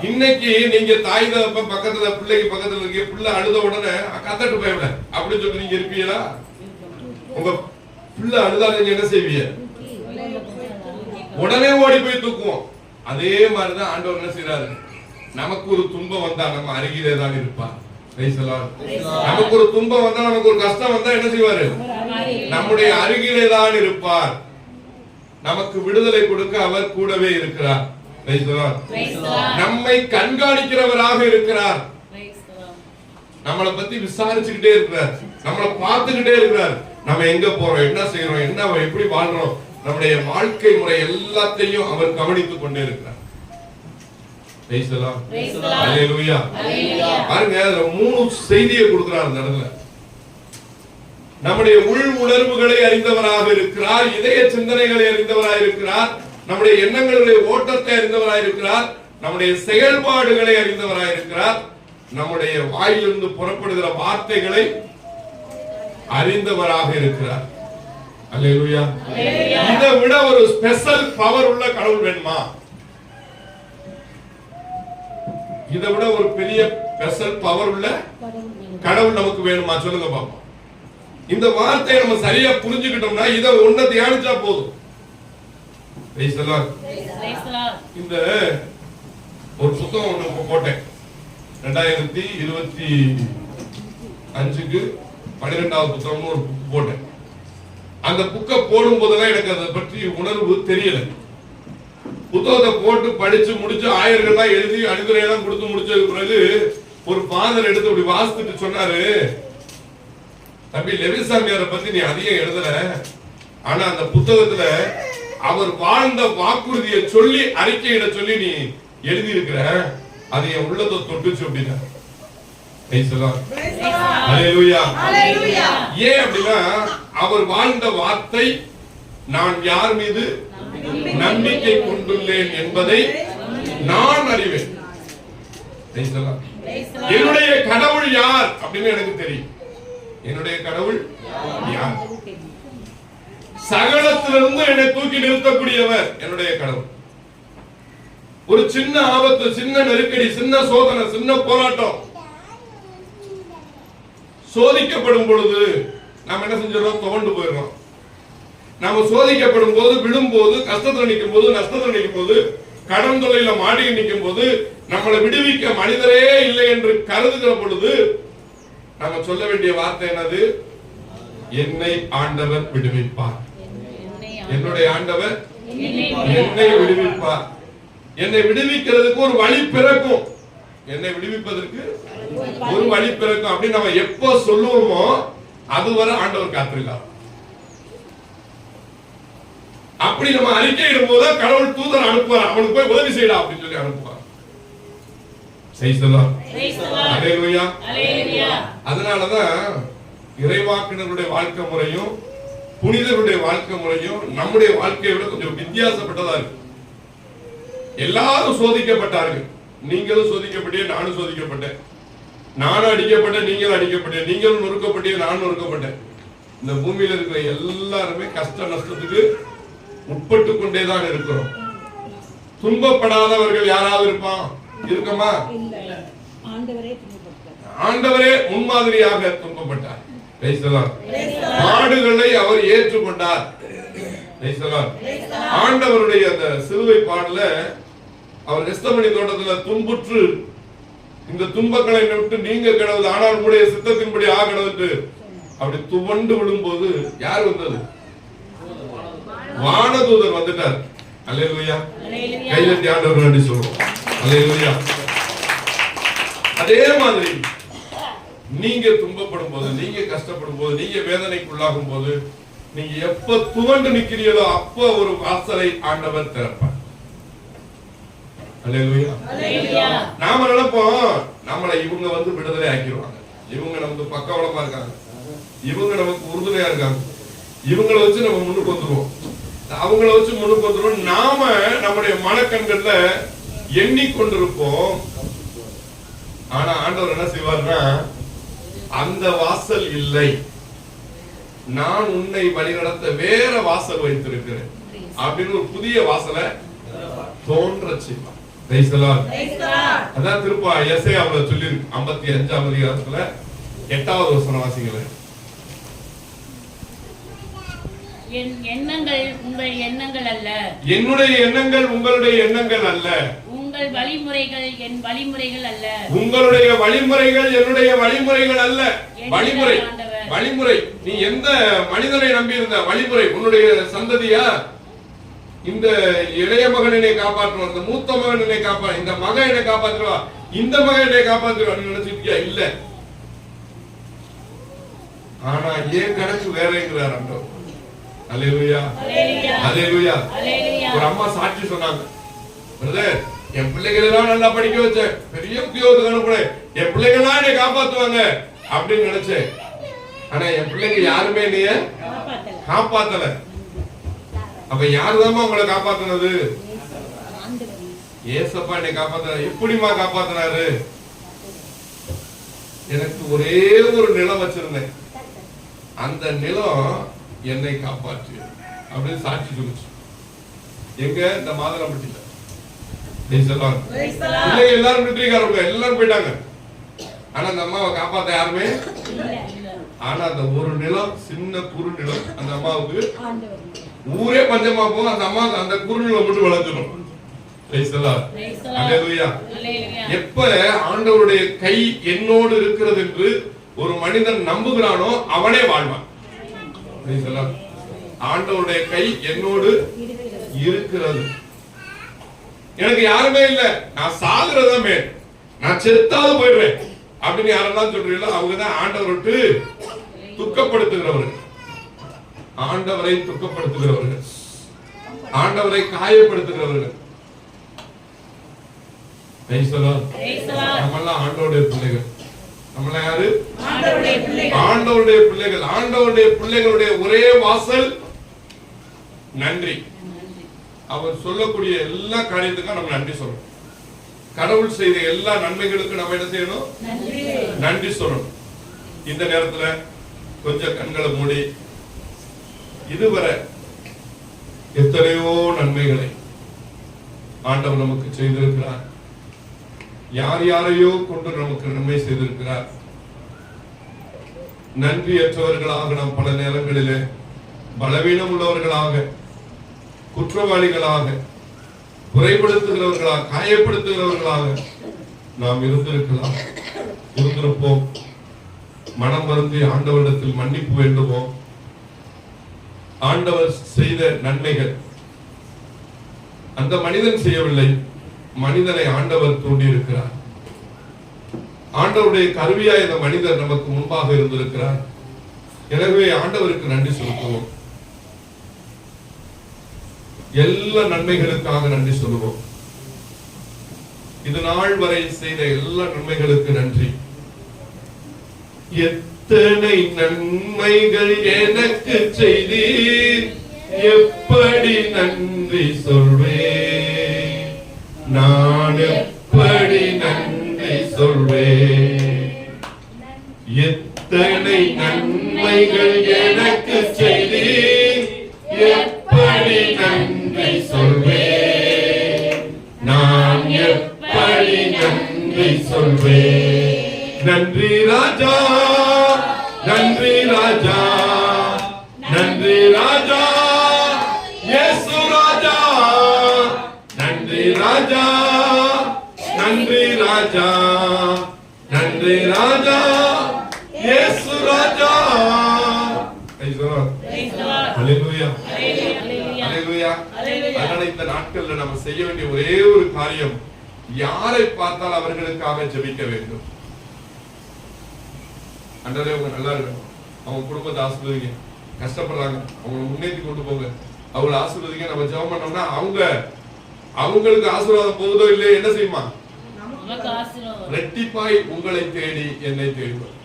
இன்னைக்கு நீங்க தாய் தகப்பன் பக்கத்துல பிள்ளைக்கு பக்கத்துல இருக்க பிள்ளை அழுத உடனே கத்தட்டு போயிட அப்படின்னு சொல்லி நீங்க இருப்பீங்களா? உங்க பிள்ளை அழுதா நீங்க என்ன செய்வீங்க? உடனே ஓடி போய் தூக்குவோம். அதே மாதிரிதான் ஆண்டவர் என்ன செய்யறாரு? நமக்கு ஒரு துன்பம் வந்தா நம்ம அருகிலே தான் இருப்பார். நமக்கு ஒரு துன்பம் வந்தா, நமக்கு ஒரு கஷ்டம் வந்தா என்ன செய்வாரு? நம்முடைய அருகிலே தான் இருப்பார். நமக்கு விடுதலை கொடுக்க அவர் கூடவே இருக்கிறார். நம்மை கண்காணிக்கிறவராக இருக்கிறார். நம்மளை பத்தி விசாரிச்சுக்கிட்டே இருக்கிறார், நம்மளை பார்த்துக்கிட்டே இருக்கிறார். நம்ம எங்க போறோம், என்ன செய்யறோம், என்ன எப்படி வாழ்றோம், நம்முடைய வாழ்க்கை முறை எல்லாத்தையும் அவர் கவனித்துக் கொண்டே இருக்கிறார். பாருங்க, 3 செய்தியை கொடுக்கிறார் அந்த இடத்துல. நம்முடைய உள் உணர்வுகளை அறிந்தவராக இருக்கிறார், இதய சிந்தனைகளை அறிந்தவராக இருக்கிறார், நம்முடைய எண்ணங்களுடைய ஓட்டத்தை அறிந்தவராக இருக்கிறார், நம்முடைய செயல்பாடுகளை அறிந்தவராக இருக்கிறார், நம்முடைய வாயிலிருந்து புறப்படுகிற வார்த்தைகளை அறிந்தவராக இருக்கிறார். அல்லேலூயா. இதை விட ஒரு ஸ்பெஷல் பவர் உள்ள கடவுள் வேணுமா? இதை விட ஒரு பெரிய ஸ்பெஷல் பவர் உள்ள கடவுள் நமக்கு வேணுமா? சொல்லுங்க பாப்போம். இந்த வார்த்தையை நம்ம சரியா புரிஞ்சுக்கிட்டோம்னா இதை ஒன்ன தியானிச்சா போதும். இந்த ஒரு புத்தகம் ஒண்ணு போட்டேன் 2025க்கு 12வது புத்தகம் ஒரு புக் போட்டேன். அந்த புக்கை போடும் போதெல்லாம் எனக்கு அதை பற்றி உணர்வு தெரியல. புத்தகத்தை போட்டு படிச்சு முடிச்சு ஆயர்கள்லாம் எழுதி அணிதுரையெல்லாம் கொடுத்து முடிச்சதுக்கு பிறகு ஒரு ஃபாதர் எடுத்து அப்படி வாசித்துட்டு சொன்னாரு, தம்பி லெவிசாமியாரை பத்தி நீ அதிகம் எழுதல, ஆனா அந்த புத்தகத்துல அவர் வாழ்ந்த வாக்குறுதியை சொல்லி அறிக்கையிட சொல்லி நீ எழுதி இருக்கிற, அது என் உள்ளத்தை தொட்டுச்சு அப்படின்னா. ஏன் அப்படின்னா அவர் வாழ்ந்த வார்த்தை, நான் யார் மீது நம்பிக்கை கொண்டுள்ளேன் என்பதை நான் அறிவேன். என்னுடைய கடவுள் யார் அப்படின்னு எனக்கு தெரியும். என்னுடைய கடவுள் யார்? சகலத்திலிருந்து என்னை தூக்கி நிறுத்தக்கூடியவர் என்னுடைய கடவுள். ஒரு சின்ன ஆபத்து, சின்ன நெருக்கடி, சின்ன சோதனை, சின்ன போராட்டம் சோதிக்கப்படும் பொழுது நாம் என்ன செஞ்சிடறோம்? துவண்டு போயிடுறோம். நாம சோதிக்கப்படும் போது, விழும்போது, கஷ்டத்துல நிற்கும் போது, நஷ்டத்துல நிற்கும் போது, கடன் தொல்லையில மாடி நிற்கும் போது, நம்மளை விடுவிக்க மனிதரே இல்லை என்று கருதுகிற பொழுது நாம சொல்ல வேண்டிய வார்த்தை என்னது? என்னை ஆண்டவர் விடுவிப்பார். என்னுடைய ஆண்டவர் என்னை விடுவிப்பார். என்னை விடுவிக்கிறதுக்கு ஒரு வழி பிறக்கும். என்னை விடுவிப்பதற்கு ஒரு வழி பிறக்கும் அப்படின்னு நம்ம எப்போ சொல்லுவோமோ அதுவரை ஆண்டவர் காத்திருக்கார். அப்படி நம்ம அறிக்கையிடும் போது கடவுள் தூதர் அனுப்புவார், அவனுக்கு போய் உதவி செய்யலாம் அப்படின்னு சொல்லி அனுப்புவார். அதனாலதான் இறைவாக்கினருடைய வாழ்க்கை முறையும் புனிதருடைய வாழ்க்கை முறையும் நம்முடைய வாழ்க்கையை விட கொஞ்சம் வித்தியாசப்பட்டதா இருக்கு. எல்லாரும் சோதிக்கப்பட்டார்கள். நீங்களும் சோதிக்கப்பட்டே, நானும் சோதிக்கப்பட்டேன். நானும் அடிக்கப்பட்டேன், நீங்களும் அடிக்கப்பட்டேன். நீங்களும் நொறுக்கப்பட்டே, நானும் நொறுக்கப்பட்டேன். இந்த பூமியில இருக்கிற எல்லாருமே கஷ்ட நஷ்டத்துக்கு உட்பட்டு கொண்டேதான் இருக்கிறோம். துன்பப்படாதவர்கள் யாராவது இருக்கமா? ஆண்டவரே முன்மாதிரியாக துன்பப்பட்டார். பாடுகளை அவர் ஏற்றுக்கொண்டார். ஆண்டவருடைய அந்த சிலுவை பாடல அவர் கெத்செமனே தோட்டத்துல துன்புற்று இந்த துன்பங்களை விட்டு நீங்க கிடவது, ஆனால் உங்களுடைய சித்தத்தின்படி ஆகணும்னு அப்படி துவண்டு விடும்போது யார் வந்தது? வானதூதர் வந்துட்டார். அல்லேலூயா. கையில ஆண்டவர் நன்றி சொல்லுவோம். அல்லேலூயா. அதே மாதிரி நீங்க துன்பப்படும் போது, நீங்க கஷ்டப்படும் போது, நீங்க வேதனைக்குள்ளாகும் போது, நீங்க எப்ப துவண்டு நிக்கிறீங்களோ அப்ப ஒரு வாசலை ஆண்டவர் திறப்பார். அல்லேலூயா. நாம நினைப்போம் நம்மளை இவங்க வந்து விடுதலை ஆக்கிடுவாங்க, இவங்க நமக்கு பக்கவளமா இருக்காங்க, இவங்க நமக்கு உறுதுணையா இருக்காங்க, இவங்களை வச்சு நம்ம முன்னுக்கு வந்துருவோம், அவங்கள வச்சு முன்னுக்கு வந்துருவோம். நாம நம்முடைய மனக்கண்கள்ல எண்ணிக்கொண்டிருப்போம். ஆனா ஆண்டவர் என்ன செய்வார்னா, அந்த வாசல் இல்லை, நான் உன்னை வழிநடத்த வேற வாசல் வைத்திருக்கிறேன் அப்படின்னு ஒரு புதிய வாசலை தோன்ற செய்வார். அதான் திருப்ப எசேயாவுல சொல்லி 55ஆம் அதிகாரத்துல 8வது வசனம் வாசிங்களேன். என் எண்ணங்கள் உங்கள் எண்ணங்கள் அல்ல, என்னுடைய எண்ணங்கள் உங்களுடைய எண்ணங்கள் அல்ல, உங்கள் வழிமுறைகள் என் வழிமுறைகள் அல்ல, உங்களுடைய வழிமுறைகள் என்னுடைய வழிமுறைகள் அல்ல. வழிமுறை வழிமுறை நீ எந்த மனிதனை நம்பி இருந்த வழிமுறை, உன்னுடைய சந்ததியா, இந்த இளைய மகன் என்னை காப்பாற்றுவா, இந்த மூத்த மகன் என்னை காப்பா, இந்த மகன் என்னை காப்பாற்றுவா, இந்த மகன் என்னை காப்பாற்றுவா நினைச்சிருக்கியா? இல்ல. ஆனா ஏன் கணக்கு வேறங்கிறார் ஆண்டவர். அல்லேலூயா. அல்லேலூயா. ஒரு அம்மா சாட்சி சொன்னாங்க, பிரதர் என் பிள்ளைகளை எல்லாம் நல்லா படிக்க வச்சேன், பெரிய உத்தியோகத்துக்கு அனுப்புறேன், என் பிள்ளைகள்லாம் என்னை காப்பாத்துவாங்க அப்படின்னு நினைச்சேன். ஆனா என் பிள்ளைங்க யாருமே என்னைய காப்பாத்தல. அப்ப யாருதான் உங்களை காப்பாத்தினது? ஏசப்பா என்னை காப்பாத்தினாரு. எப்படிமா காப்பாத்தினாரு? எனக்கு ஒரே ஒரு நிலம் வச்சிருந்தேன், அந்த நிலம் என்னை காப்பாற்று அப்படின்னு சாட்சி சொல்லுச்சு. எங்க? இந்த மாதளம்பட்டியில. எல்லாரும் வெற்றிக்காரங்க, எல்லாரும் போயிட்டாங்க. ஆனா அந்த அம்மாவை காப்பாத்த யாருமே. ஆனா அந்த ஒரு நிலம், சின்ன குறு நிலம், அந்த அம்மாவுக்கு ஊரே பஞ்சமா போகும், அந்த அம்மா அந்த குறுநிலம் மட்டும் வளர்க்கணும். எப்ப ஆண்டவருடைய கை என்னோடு இருக்கிறது என்று ஒரு மனிதன் நம்புகிறானோ அவனே வாழ்வான். ஆண்டவருடைய கை என்னோடு இருக்கிறது, எனக்கு யாருமே இல்ல, நான் சாகுறதா மேல், நான் செத்தாவது போயிடுறேன் அப்படின்னு யாரெல்லாம் சொல்றீங்களோ அவங்கதான் ஆண்டவர் விட்டு துக்கப்படுத்துகிறவர்கள், ஆண்டவரை துக்கப்படுத்துகிறவர்கள், ஆண்டவரை காயப்படுத்துகிறவர்கள். நம்மெல்லாம் ஆண்டவருடைய பிள்ளைகள். நம்மெல்லாம் யாரு? ஆண்டவருடைய பிள்ளைகள். ஆண்டவருடைய பிள்ளைகளுடைய ஒரே வாசல் நன்றி. அவர் சொல்லக்கூடிய எல்லா காரியத்துக்கும் நம்ம நன்றி சொல்லணும். கடவுள் செய்த எல்லா நன்மைகளுக்கும் நம்ம என்ன செய்யணும்? நன்றி சொல்லணும். இந்த நேரத்துல கொஞ்சம் கண்களை மூடி, இதுவரை எத்தனையோ நன்மைகளை ஆண்டவர் நமக்கு செய்திருக்கிறார், யார் யாரையோ கொண்டு நமக்கு நன்மை செய்திருக்கிறார். நன்றியற்றவர்களாக நாம் பல நேரங்களிலே பலவீனம் உள்ளவர்களாக, குற்றவாளிகளாக, குறைபடுத்துகிறவர்களாக, காயப்படுத்துகிறவர்களாக நாம் இருந்திருக்கலாம், இருந்திருப்போம். மனம் வருந்தி ஆண்டவரிடத்தில் மன்னிப்பு வேண்டுவோம். ஆண்டவர் செய்த நன்மைகள் அந்த மனிதன் செய்யவில்லை, மனிதனை ஆண்டவர் தூண்டி இருக்கிறார். ஆண்டவருடைய கருவியாய் இந்த மனிதர் நமக்கு முன்பாக இருந்திருக்கிறார். எனவே ஆண்டவருக்கு நன்றி செலுத்துவோம். எல்லா நன்மைகளுக்காக நன்றி சொல்லுவோம். இது நாள் வரை செய்த எல்லா நன்மைகளுக்கு நன்றி. எத்தனை நன்மைகள் எனக்கு செய்தீர், எப்படி நன்றி சொல்வேன், நான் எப்படி நன்றி சொல்வேன். எத்தனை நன்மைகள் எனக்கு செய்தீர், எப்படி நன்றி சொல்வேன், நான் எப்படி நன்றி சொல்வேன். நன்றி ராஜா, நன்றி ராஜா, நன்றி ராஜா, இயேசு ராஜா. நன்றி ராஜா, நன்றி ராஜா, நன்றி ராஜா, இயேசு ராஜா. ஹல்லேலூயா, ஹல்லேலூயா. அதனால இந்த நாட்கள்ல நம்ம செய்ய வேண்டிய ஒரே ஒரு காரியம், யாரை பார்த்தால் அவர்களுக்காக ஜெபிக்க வேண்டும். அன்றே அவங்க நல்லா இருக்கணும், அவங்க குடும்பத்தை ஆசீர்வதிங்க, கஷ்டப்படுறாங்க அவங்களை முன்னேற்றி கொண்டு போங்க, அவங்களை ஆசீர்வதிங்க. நம்ம ஜெபம் பண்ணோம்னா அவங்களுக்கு ஆசீர்வாதம் போகுதோ இல்லையோ என்ன செய்யுமா, ரெட்டிப்பாய் உங்களை தேடி என்னை தேடுவோம்.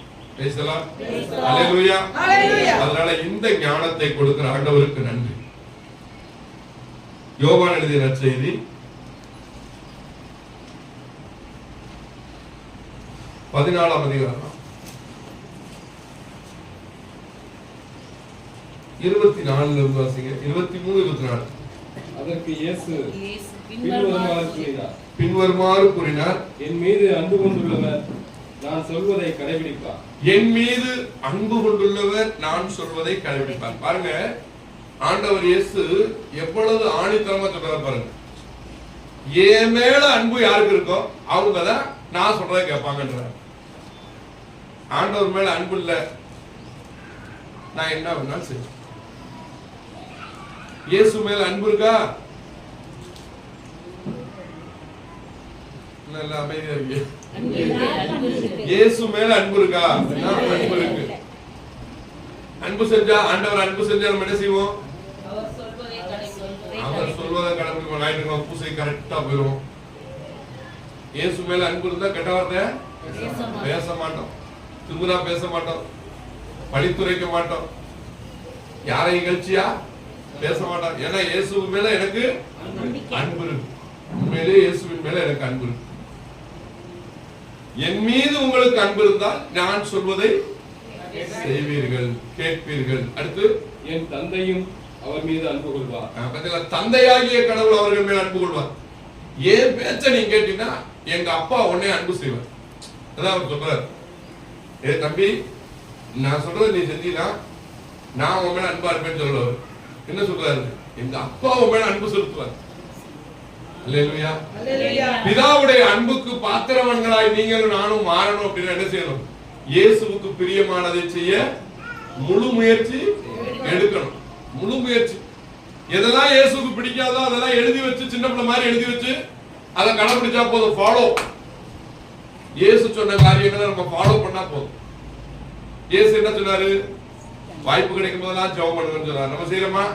அதனால இந்த ஞானத்தை கொடுக்கிற ஆண்டவருக்கு நன்றி. யோவான் எழுதிய நற்செய்தி 14ஆம் அதிகாரம் 24 இருந்து வாசிங்க. 23 24. அதற்கு இயேசு பின்வருமாறு கூறினார், என் மீது அன்பு கொண்டுள்ளவர் நான் சொல்வதை கடைபிடிப்பார். என் மீது அன்பு கொண்டுள்ளவர் நான் சொல்வதை கடைபிடிப்பார். பாருங்க, ஆண்டவர் இயேசு எவ்வளவு ஆணித்தரமா சொல்றாரு பாருங்க. என் மேல அன்பு யாருக்கு இருக்கோ அவங்கதான் நான் சொல்றதை கேட்பாங்கன்ற. ஆண்டவர் மேல அன்பு இல்ல, நான் என்ன வேணாலும் செய்வேன். இயேசு மேல அன்பு இருக்கா? நல்ல அமைதியா இருக்கு. இயேசு மேல அன்பு இருக்கா? அன்பு இருக்கு. அன்பு செஞ்சா, ஆண்டவர் அன்பு செஞ்சா நம்ம என்ன செய்வோம்? அவர் சொல்வதை கடைபிடிப்போம். ஞாயிற்றுக்கிழமை பூசை கரெக்டா போயிடும். இயேசு மேல அன்பு இருந்தா கெட்ட வார்த்தை பேச மாட்டோம், திமுறா பேச மாட்டோம், பழித்துரைக்க மாட்டோம், யாரை இகழ்ச்சியா பேச மாட்டோம். ஏன்னா இயேசு மேல எனக்கு அன்பு இருக்கு. உண்மையிலே இயேசுவின் மேல எனக்கு அன்பு இருக்கு. என் மீது உங்களுக்கு அன்பு இருந்தால் நான் சொல்வதை செய்வீர்கள், கேட்பீர்கள். அடுத்து, என் தந்தையும் அவர் மீது அன்பு கொள்வார். தந்தையாகிய கடவுள் அவர்கள் மேல் அன்பு கொள்வார். ஏன் பேச்ச நீங்க கேட்டீங்கன்னா எங்க அப்பா உடனே அன்பு செய்வார். அதான் அவர் சொல்றாரு, ஏ தம்பி, நான் சொல்றது நீ செஞ்சீனா நான் உன் மேல அன்பா இருப்பேன்னு சொல்லுவார். என்ன சொல்றாரு? எங்க அப்பா உன் மேல அன்பு செலுத்துவார். அல்லேலூயா. பிதாவுடைய அன்புக்கு பாத்திரவான்களாய் நீங்களும் நானும் மாறணும் அப்படின்னா என்ன செய்யணும்? இயேசுவுக்கு பிரியமானதை செய்ய முழு முயற்சி எடுக்கணும். முழு முயற்சி. எதெல்லாம் இயேசுவுக்கு பிடிக்காதோ அதெல்லாம் எழுதி வச்சு, சின்ன பிள்ளை மாதிரி எழுதி வச்சு அதை கடைபிடிச்சா போதும். ஃபாலோ, இயேசு சொன்ன காரியங்களை நம்ம ஃபாலோ பண்ணா போதும். இயேசு என்ன சொன்னாரு? வாய்ப்பு கிடைக்கும் போதெல்லாம் ஜெபம் பண்ணுங்கன்னு சொன்னாரு. நம்ம செய்யறோமா?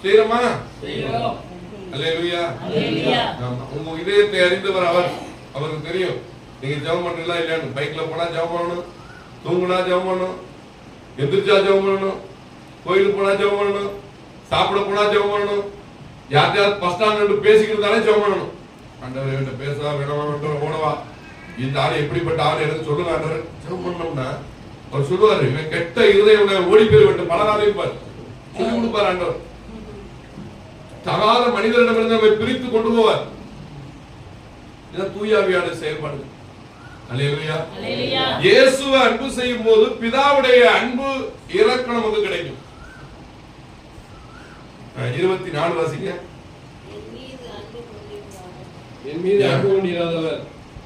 செய்யறோமா? அல்லேலூயா. உங்க இதயத்தை அறிந்தவர் அவர். அவருக்கு தெரியும் நீங்க ஜெபம் பண்றீங்களா இல்லையான்னு. பைக்ல போனா ஜெபம் பண்ணணும், தூங்குனா ஜெபம் பண்ணணும், எந்திரிச்சா ஜெபம் பண்ணணும், கோயிலுக்கு போனா ஜெபம் பண்ணணும், சாப்பிட போனா ஜெபம் பண்ணணும், யார்கிட்ட பஸ் ஸ்டாண்ட் பேசிக்கிறதாலே ஜெபம் பண்ணணும். ஆண்டவரே பேசவா வேணாமா ஓடவா, இந்த ஆள் எப்படிப்பட்ட ஆள் எனக்கு சொல்லுங்க ஆண்டவர். ஜெபம் பண்ணோம்னா அவர் சொல்லுவாரு, இவன் கெட்ட இருதயம் ஓடி போய் விட்டு பலராதையும் பாரு சொல்லி கொடுப்பார் ஆண்டவர். தகாத மனிதரிடமிருந்து நம்மை பிரித்து கொண்டு போவார். இதான் தூயாவியான செயல்பாடு. அல்லேலூயா. இயேசுவை அன்பு செய்யும் போது பிதாவுடைய அன்பு இரக்கம் நமக்கு கிடைக்கும். 24 வாசிங்க. என் மீது அன்பு கொண்டிராதவர்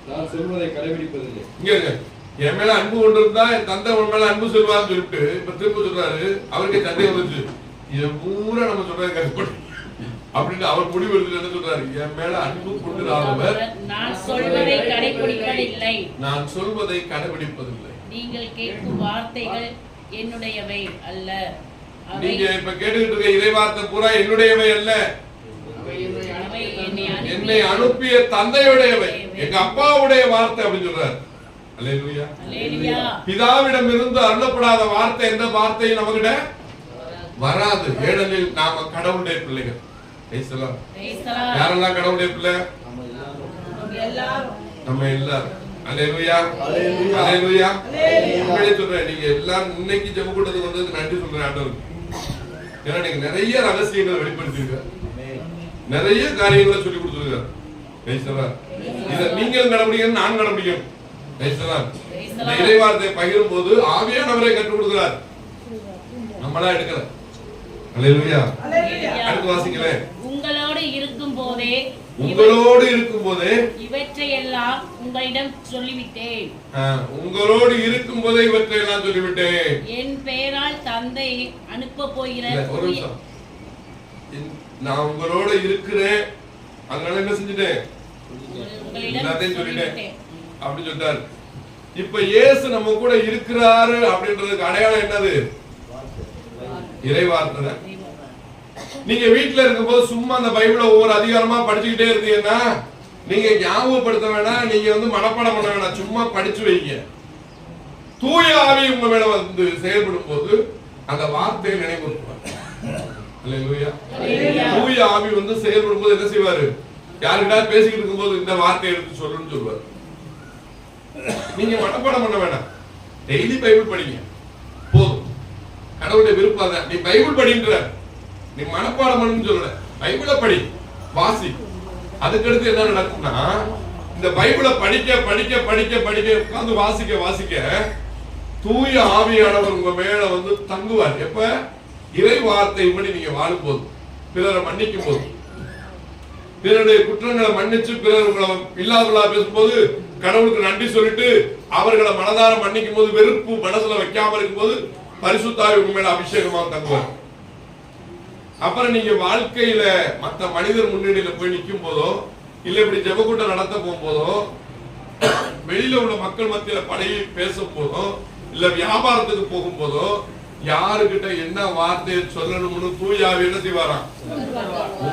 நான் சொல்வதை கடைபிடிப்பதில்லை. இங்க என் மேல அன்பு கொண்டிருந்தா என் தந்தை உன் மேல அன்பு சொல்வான்னு சொல்லிட்டு இப்ப திரும்ப சொல்றாரு. அவருக்கே சந்தேகம் வந்துச்சு, இதை பூரா நம்ம சொல்றதை கஷ்டப்பட்டு அப்படின்னு அவர் முடிவு எடுத்து என்ன சொல்றாரு? என் மேல அன்பு கொண்டிராதவர் நான் சொல்வதை கடைபிடிப்பதில்லை. நான் சொல்வதை கடைபிடிப்பதில்லை. நீங்கள் கேட்கும் வார்த்தைகள் என்னுடையவை அல்ல. அவை நீங்க இப்ப கேட்டுக்கிட்டு இருக்க இறைவார்த்தை பூரா என்னுடையவை அல்ல, அவை என்னை அனுப்பிய தந்தையுடையவை, எங்க அப்பாவுடைய வார்த்தை அப்படின்னு சொல்றாரு. அல்லேலூயா. அல்லேலூயா. பிதாவிடம் இருந்து அருளப்படாத வார்த்தை எந்த வார்த்தையும் நம்மகிட்ட வராது. ஏனெனில் நாம கடவுளுடைய பிள்ளைகள். யாரெல்லாம் கடவுளுடைய பிள்ளை? நம்ம எல்லாரும். அல்லேலூயா. அல்லேலூயா. உண்மையிலே சொல்றேன், நீங்க எல்லாரும் இன்னைக்கு ஜெப கூட்டத்துக்கு வந்ததுக்கு நன்றி சொல்றேன் ஆண்டவருக்கு. ஏன்னா நீங்க நிறைய ரகசியங்களை வெளிப்படுத்திருக்காரு, நிறைய காரியங்களை சொல்லி கொடுத்துருக்காரு. இதை நீங்களும் கடைபிடிக்கணும், நான் கடைபிடிக்கணும். இந்த இறைவார்த்தையை பகிரும் போது ஆவியானவரை கற்றுக் கொடுக்கிறார், நம்மளா எடுக்கல. அல்லேலூயா. அடுத்து வாசிக்கிறேன். உங்களோடு இருக்கும் போதே இவற்றையெல்லாம் உங்களிடம் சொல்லிவிட்டேன். உங்களோடு இருக்கும் போதே இவற்றையெல்லாம் சொல்லிவிட்டேன். என் பெயரால் தந்தை அனுப்ப போகிற ஒரு நிமிஷம், நான் உங்களோட இருக்கிறேன், அதனால என்ன செஞ்சுட்டேன்? எல்லாத்தையும் சொல்லிட்டேன் அப்படி சொல்லிட்டாரு. இப்ப இயேசு நம்ம கூட இருக்கிறாரு அப்படின்றதுக்கு அடையாளம் என்னது? இறைவார்த்தை. நீங்க வீட்டுல இருக்கும்போது சும்மா அந்த பைபிளை ஒவ்வொரு அதிகாரமா படிச்சுக்கிட்டே இருந்தீங்கன்னா நீங்க ஞாபகப்படுத்த வேணாம், நீங்க மனப்பாடம் பண்ண வேணாம், சும்மா படிச்சு வைங்க. தூய ஆவி உங்க மேல வந்து செயல்படும் போது அந்த வார்த்தையை நினைவுறுத்துவார். அல்லேலூயா. தூய ஆவி வந்து செயல்படும் போது என்ன செய்வாரு? யாருக்கிட்ட பேசிக்கிட்டு இருக்கும்போது இந்த வார்த்தையை எடுத்து சொல்லுன்னு சொல்லுவார். நீங்க மனப்பாடம் பண்ண வேணாம், டெய்லி பைபிள் படிங்க போதும். கடவுளுடைய விருப்பம் தான். நீ பைபிள் படின்ற, நீ மனப்பாடம் பண்ணு சொல்லல, பைபிளை படி, வாசி. அதுக்கடுத்து என்ன நடக்கும்னா, இந்த பைபிளை படிக்க படிக்க படிக்க படிக்க உட்கார்ந்து வாசிக்க வாசிக்க தூய ஆவியானவர் உங்க மேல வந்து தங்குவார். எப்ப? இறை வார்த்தை படி நீங்க வாழும் போது, பிறரை மன்னிக்கும் போது, பிறருடைய குற்றங்களை மன்னிச்சு பிறர் உங்களை இல்லாதவர்களா பேசும்போது கடவுளுக்கு நன்றி சொல்லிட்டு அவர்களை மனதார மன்னிக்கும் போது, வெறுப்பு மனசுல வைக்காம இருக்கும் போது பரிசுத்த ஆவி உங்க மேல அபிஷேகமாக தங்குவார். அப்புறம் நீங்க வாழ்க்கையில மற்ற மனிதர் முன்னணியில போய் நிற்கும் போதோ, இல்ல இப்படி ஜெபக்கூட்டம் நடத்த போகும்போதோ, வெளியில உள்ள மக்கள் மத்தியில பழகி பேசும் போதோ, இல்ல வியாபாரத்துக்கு போகும் போதோ, யாருகிட்ட என்ன வார்த்தையை சொல்லணும்னு தூய ஆவி என்ன செய்வாராம்?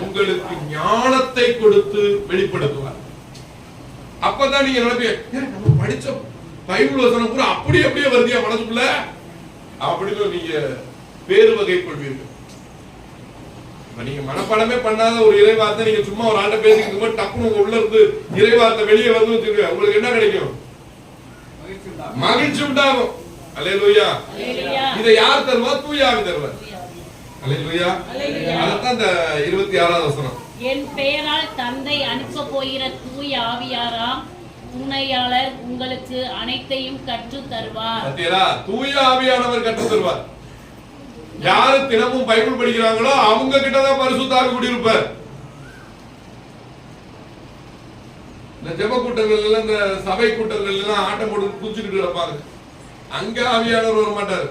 உங்களுக்கு ஞானத்தை கொடுத்து வெளிப்படுத்துவார். அப்பதான் நீங்க நினைப்பீங்க, நம்ம படிச்ச பைபிள் வசனம் பூரா அப்படி அப்படியே வருதியா மனசுக்குள்ள அப்படின்னு நீங்க வேறு வகை கொள்வீர்கள். நீங்க மனப்பாடமே பண்ணாத ஒரு இறைவார்த்தை நீங்க சும்மா ஒரு ஆள்கிட்ட பேசிக்கிட்டு போது டக்குனு உள்ள இருந்து இறைவார்த்தை வெளியே வந்து வச்சுக்க, உங்களுக்கு என்ன கிடைக்கும்? மகிழ்ச்சி உண்டாகும். அல்லேலூயா. இதை யார் தருவா? தூய ஆவி தருவார். அல்லேலூயா. அதான் இந்த 26வது வசனம். என் பெயரால் தந்தை அனுப்ப போகிற தூய ஆவியாராம் துணையாளர் உங்களுக்கு அனைத்தையும் கற்று தருவார். பாத்தீங்களா? தூய ஆவியானவர் கற்று தருவார். யாரு தினமும் பைபிள் படிக்கிறாங்களோ அவங்க கிட்டதான் பரிசுத்த ஆவி குடியிருப்பார். இந்த ஜெப கூட்டங்கள்ல, இந்த சபை கூட்டங்கள்ல எல்லாம் ஆட்டம் போட்டு குதிச்சுக்கிட்டு இருப்பாங்க, அங்க ஆவியானவர் வர மாட்டாரு.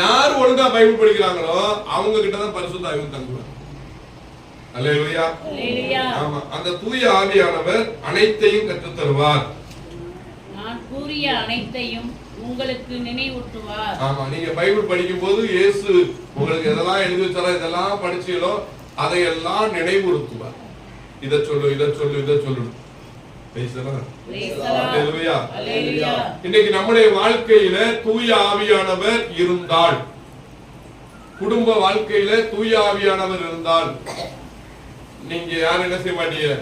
யார் ஒழுங்கா பைபிள் படிக்கிறாங்களோ அவங்க கிட்டதான் பரிசுத்த ஆவி தங்குவார். அல்லேலூயா. ஆமா, அந்த தூய ஆவியானவர் அனைத்தையும் கற்றுத் தருவார். நான் கூறிய அனைத்தையும் உங்களுக்கு நினைவூட்டுவார். ஆமா, நீங்க பைபிள் படிக்கும் போது இயேசு உங்களுக்கு எதெல்லாம் எழுதி வச்சாரோ, இதெல்லாம் படிச்சீங்களோ அதையெல்லாம் நினைவுறுத்துவார். இதை சொல்லு, இதை சொல்லு, இதை சொல்லு. இன்னைக்கு நம்முடைய வாழ்க்கையில தூய ஆவியானவர் இருந்தால், குடும்ப வாழ்க்கையில தூய ஆவியானவர் இருந்தால் நீங்க யாரும் என்ன செய்ய மாட்டீங்க?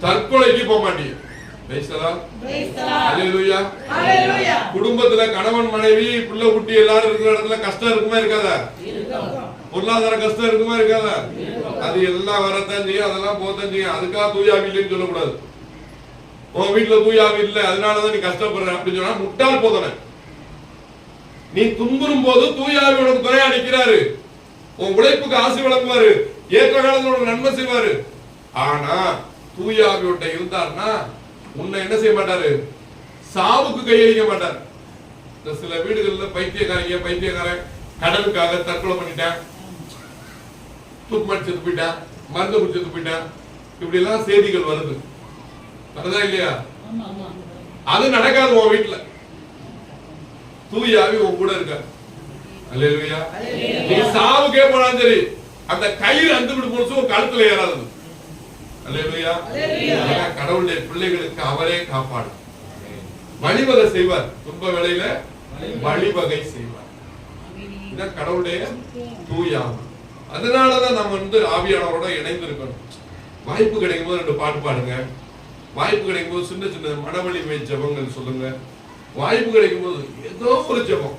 தற்கொலைக்கு போக மாட்டீங்க. குடும்பத்துல கணவன் மனைவி பிள்ளை குட்டி எல்லாரும் இருக்கிற இடத்துல கஷ்டம் இருக்குமா இருக்காதா? பொருளாதார கஷ்டம் இருக்குமா இருக்காதா? அது எல்லாம் வரத்தான் செய்யும், அதெல்லாம் போத்தான் செய்யும். அதுக்காக தூயாவி இல்லைன்னு சொல்லக்கூடாது. உன் வீட்டுல தூயாவி இல்லை அதனாலதான் நீ கஷ்டப்படுற அப்படின்னு சொன்னா முட்டாள் போதன. நீ துன்புறும் போது தூயாவி உனக்கு துணையா நிற்கிறாரு, உன் உழைப்புக்கு ஆசை வழங்குவாரு, ஏற்ற காலத்துல உனக்கு நன்மை செய்வாரு. ஆனா தூயாவியோட்ட இருந்தார்னா உன்னை என்ன செய்ய மாட்டாரு? சாவுக்கு கையளிக்க மாட்டார். இந்த சில வீடுகள்ல பைத்தியக்காரன் கடனுக்காக தற்கொலை பண்ணிட்டான், தூக்குமாட்டி செத்து போயிட்டான், மருந்து குடிச்சு செத்து போயிட்டான், இப்படி எல்லாம் செய்திகள் வருது. வருதா இல்லையா? அது நடக்காது உன் வீட்டுல. தூய ஆவி உன் கூட இருக்க. அல்லேலூயா. நீ சாவுக்கே போனாலும் சரி, அந்த கயிறு அந்துவிட்டு போச்சு உன் கழுத்துல ஏறாது. அல்லேலூயா. கடவுளுடைய பிள்ளைகளுக்கு அவரே காப்பாடு. வழிவகை செய்வார். துன்ப வேளையில வழிவகை செய்வார். இதான் கடவுளுடைய தூய ஆவி. அதனாலதான் நம்ம ஆவியானவரோட இணைந்து இருக்கணும். வாய்ப்பு கிடைக்கும் போது 2 பாட்டு பாடுங்க. வாய்ப்பு கிடைக்கும் போது சின்ன சின்ன மனவலிமை ஜெபங்கள் சொல்லுங்க. வாய்ப்பு கிடைக்கும் போது ஏதோ ஒரு ஜெபம்.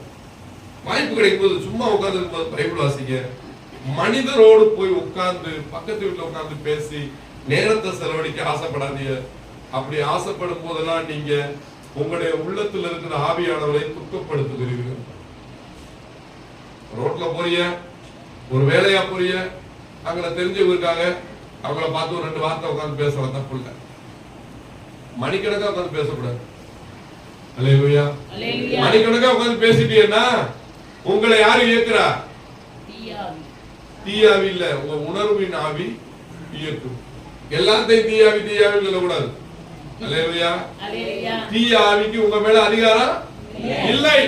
வாய்ப்பு கிடைக்கும் போது சும்மா உட்கார்ந்து இருக்கும்போது பைபிள் வாசிங்க. மனிதரோடு போய் உட்கார்ந்து பக்கத்து வீட்டுல உட்கார்ந்து பேசி நேரத்தை செலவழிக்க ஆசைப்படாதீங்க. அப்படி ஆசைப்படும் போதெல்லாம் நீங்க உங்களுடைய உள்ளத்துல இருக்கிற ஆவியானவரை துக்கப்படுத்துகிறீர்கள். ரோட்ல போறீங்க, ஒரு வேலையா போறீங்க, அங்க தெரிஞ்சவங்க இருக்காங்க, அவங்கள பார்த்து ஒரு 2 வார்த்தை உட்கார்ந்து பேசலாம், தப்பு இல்லை. மணிக்கணக்கா உட்கார்ந்து பேசக்கூடாது. அல்லேலூயா. மணிக்கணக்கா உட்கார்ந்து பேசிட்டீங்கன்னா உங்களை யாரு இயக்குறா? தீயாவி இல்ல, உங்க உணர்வின் ஆவி இயக்கும். எல்லாத்தையும் தீயாவி தீயாவி சொல்லக்கூடாது. அல்லேலூயா. தீயாவிக்கு உங்க மேல அதிகாரம் இல்லை.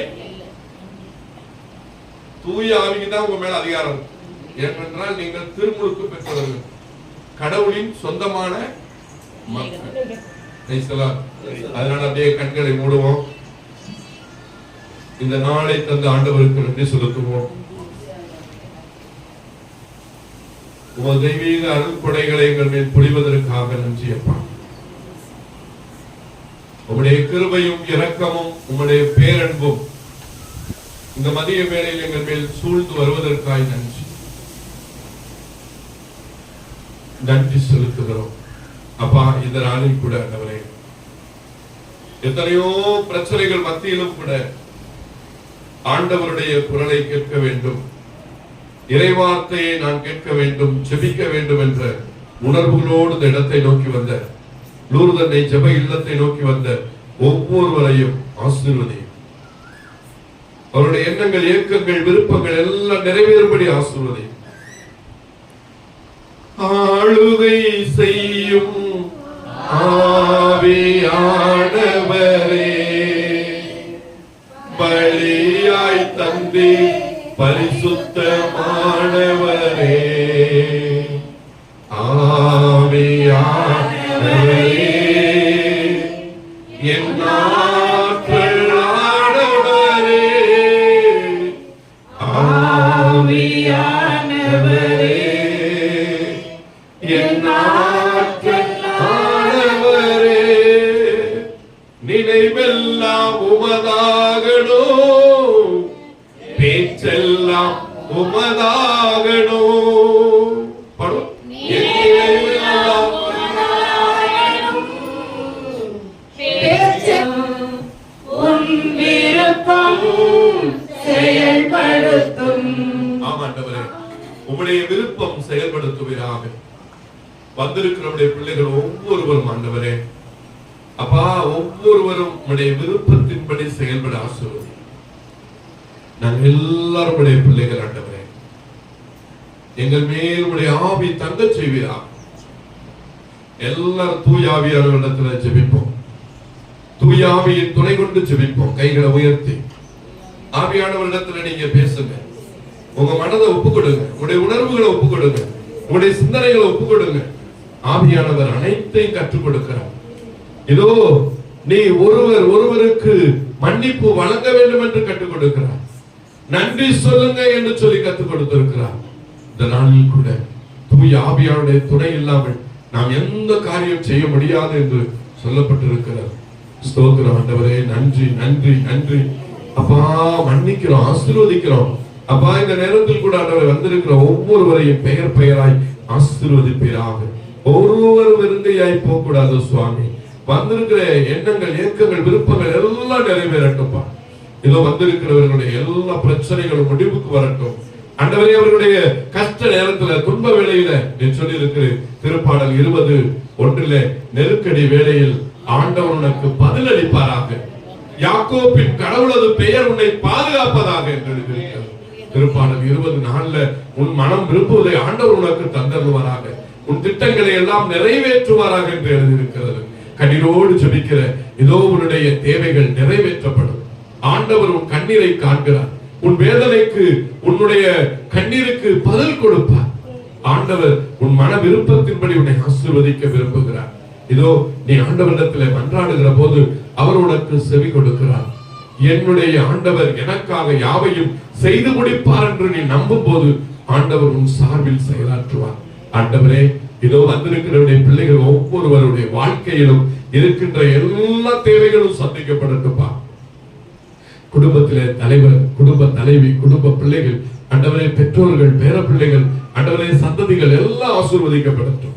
தூய ஆவிக்கு தான் உங்க மேல அதிகாரம். ஏனென்றால் நீங்கள் திருமுழுக்கு பெற்றவர்கள், கடவுளின் சொந்தமான மக்கள். அதனால அப்படியே கண்களை மூடுவோம். இந்த நாளை தந்த ஆண்டவருக்கு நன்றி செலுத்துவோம். உங்கள் தெய்வீக அருள் கொடைகளை எங்கள் மேல் பொழிவதற்காக நன்றி அப்பா. உங்களுடைய கிருபையும் இரக்கமும் உங்களுடைய பேரன்பும் இந்த மதிய வேளையில் எங்கள் மேல் சூழ்ந்து வருவதற்காக நன்றி. நன்றி செலுத்துகிறோம் அப்பா. இந்த நாளில் கூட ஆண்டவரே, எத்தனையோ பிரச்சனைகள் மத்தியிலும் கூட ஆண்டவருடைய குரலை கேட்க வேண்டும், இறைவார்த்தையை நான் கேட்க வேண்டும், ஜெபிக்க வேண்டும் என்ற உணர்வுகளோடு இந்த இடத்தை நோக்கி வந்த லூர்தன்னை ஜெப இல்லத்தை நோக்கி வந்த ஒவ்வொருவரையும் ஆசீர்வதியும். அவருடைய எண்ணங்கள், இயக்கங்கள், விருப்பங்கள் எல்லாம் நிறைவேறும்படி ஆசீர்வதியும். ஆளுகை செய்யும் ஆவியானவரே, பலியாய் தந்தி பரிசுத்தமானவரே, ஆவியானவரே, என் ஆற்றல் ஆனவரே, ஆவியானவரே, என் ஆற்றல் ஆனவரே, நினைவெல்லாம் உமதாகணும், பேச்செல்லாம் உமதாகணும். படும் செயல்படுத்தும். ஆமாண்டவரே, உம்முடைய விருப்பம் செயல்படுத்துவீராக. வந்திருக்கிற நம்முடைய பிள்ளைகள் ஒவ்வொருவரும் ஆண்டவரே அப்பா, ஒவ்வொருவரும் உம்முடைய விருப்பத்தின்படி செயல்பட ஆசீர்வதி. நாங்கள் எல்லாரும் உடைய பிள்ளைகள் ஆண்டவரே, எங்கள் மேல் உடைய ஆவி தங்க செய்வீரா. எல்லாரும் தூய ஆவியானவரிடத்துல ஜெபிப்போம். தூய ஆவியின் துணை கொண்டு ஜெபிப்போம். கைகளை உயர்த்தி ஆவியானவரிடத்துல நீங்க பேசுங்க. உங்க மனதை ஒப்பு கொடுங்க, உங்களுடைய உணர்வுகளை ஒப்பு கொடுங்க, உங்களுடைய சிந்தனைகளை ஒப்பு கொடுங்க. ஆவியானவர் அனைத்தையும் கற்றுக் கொடுக்கிறார். இதோ நீ ஒருவருக்கு மன்னிப்பு வழங்க வேண்டும் என்று கற்றுக் கொடுக்கிறார். நன்றி சொல்லுங்க என்று சொல்லி கற்றுக் கொடுத்திருக்கிறார். இந்த நாளில் கூட தூய ஆவியானுடைய துணை இல்லாமல் நாம் எந்த காரியம் செய்ய முடியாது என்று சொல்லப்பட்டிருக்கிறது. ஸ்தோத்திரம் ஆண்டவரே, நன்றி நன்றி நன்றி அப்பா. மன்னிக்கிறோம், ஆசீர்வதிக்கிறோம் அப்பா. இந்த நேரத்தில் கூட ஆண்டவரே வந்திருக்கிற ஒவ்வொருவரையும் பெயர் பெயராய் ஆசீர்வதிப்பீராக. ஒருவர் வெறுங்கையாய் போக கூடாது சுவாமி. வந்திருக்கிற எண்ணங்கள், இயக்கங்கள், விருப்பங்கள் எல்லாம் நிறைவேறட்டும்பா. இதோ வந்திருக்கிறவர்களுடைய எல்லா பிரச்சனைகளும் முடிவுக்கு வரட்டும் ஆண்டவரே. அவர்களுடைய கஷ்ட நேரத்துல, துன்ப வேளையில நீ சொல்லி இருக்கிற திருப்பாடல் 20:1 நெருக்கடி வேளையில் ஆண்டவர் உனக்கு பதிலளிப்பாராக. யாக்கோபின் கடவுளது பெயர் உன்னை பாதுகாப்பதாக என்று எழுதியிருக்கிறது. திருப்பாடல் 20:4 உன் மனம் விரும்புவதை ஆண்டவர் உனக்கு தந்தருவாராக, உன் திட்டங்களை எல்லாம் நிறைவேற்றுவாராக என்று எழுதியிருக்கிறது. கண்ணீரோடு ஜெபிக்கிற இதோ உன்னுடைய தேவைகள் நிறைவேற்றப்படும். ஆண்டவர் உன் கண்ணீரை காண்கிறார். உன் வேதனைக்கு, உன்னுடைய கண்ணீருக்கு பதில் கொடுப்பார். ஆண்டவர் உன் மன விருப்பத்தின்படி உன்னை ஆசீர்வதிக்க விரும்புகிறார். இதோ நீ ஆண்டவரிடத்தில் மன்றாடுகிற போது அவர் உனக்கு செவி கொடுக்கிறார். என்னுடைய ஆண்டவர் எனக்காக யாவையும் செய்து முடிப்பார் என்று நீ நம்பும் போது ஆண்டவர் உன் சார்பில் செயலாற்றுவார். ஆண்டவரே, இதோ வந்திருக்கிற பிள்ளைகள் ஒவ்வொருவருடைய வாழ்க்கையிலும் இருக்கின்ற எல்லா தேவைகளும் சந்திக்கப்படட்டும்பா. குடும்பத்திலே தலைவர், குடும்ப தலைவி, குடும்ப பிள்ளைகள், ஆண்டவரே பெற்றோர்கள், பேர பிள்ளைகள், ஆண்டவரே சந்ததிகள் எல்லாம் ஆசீர்வதிக்கப்படட்டும்.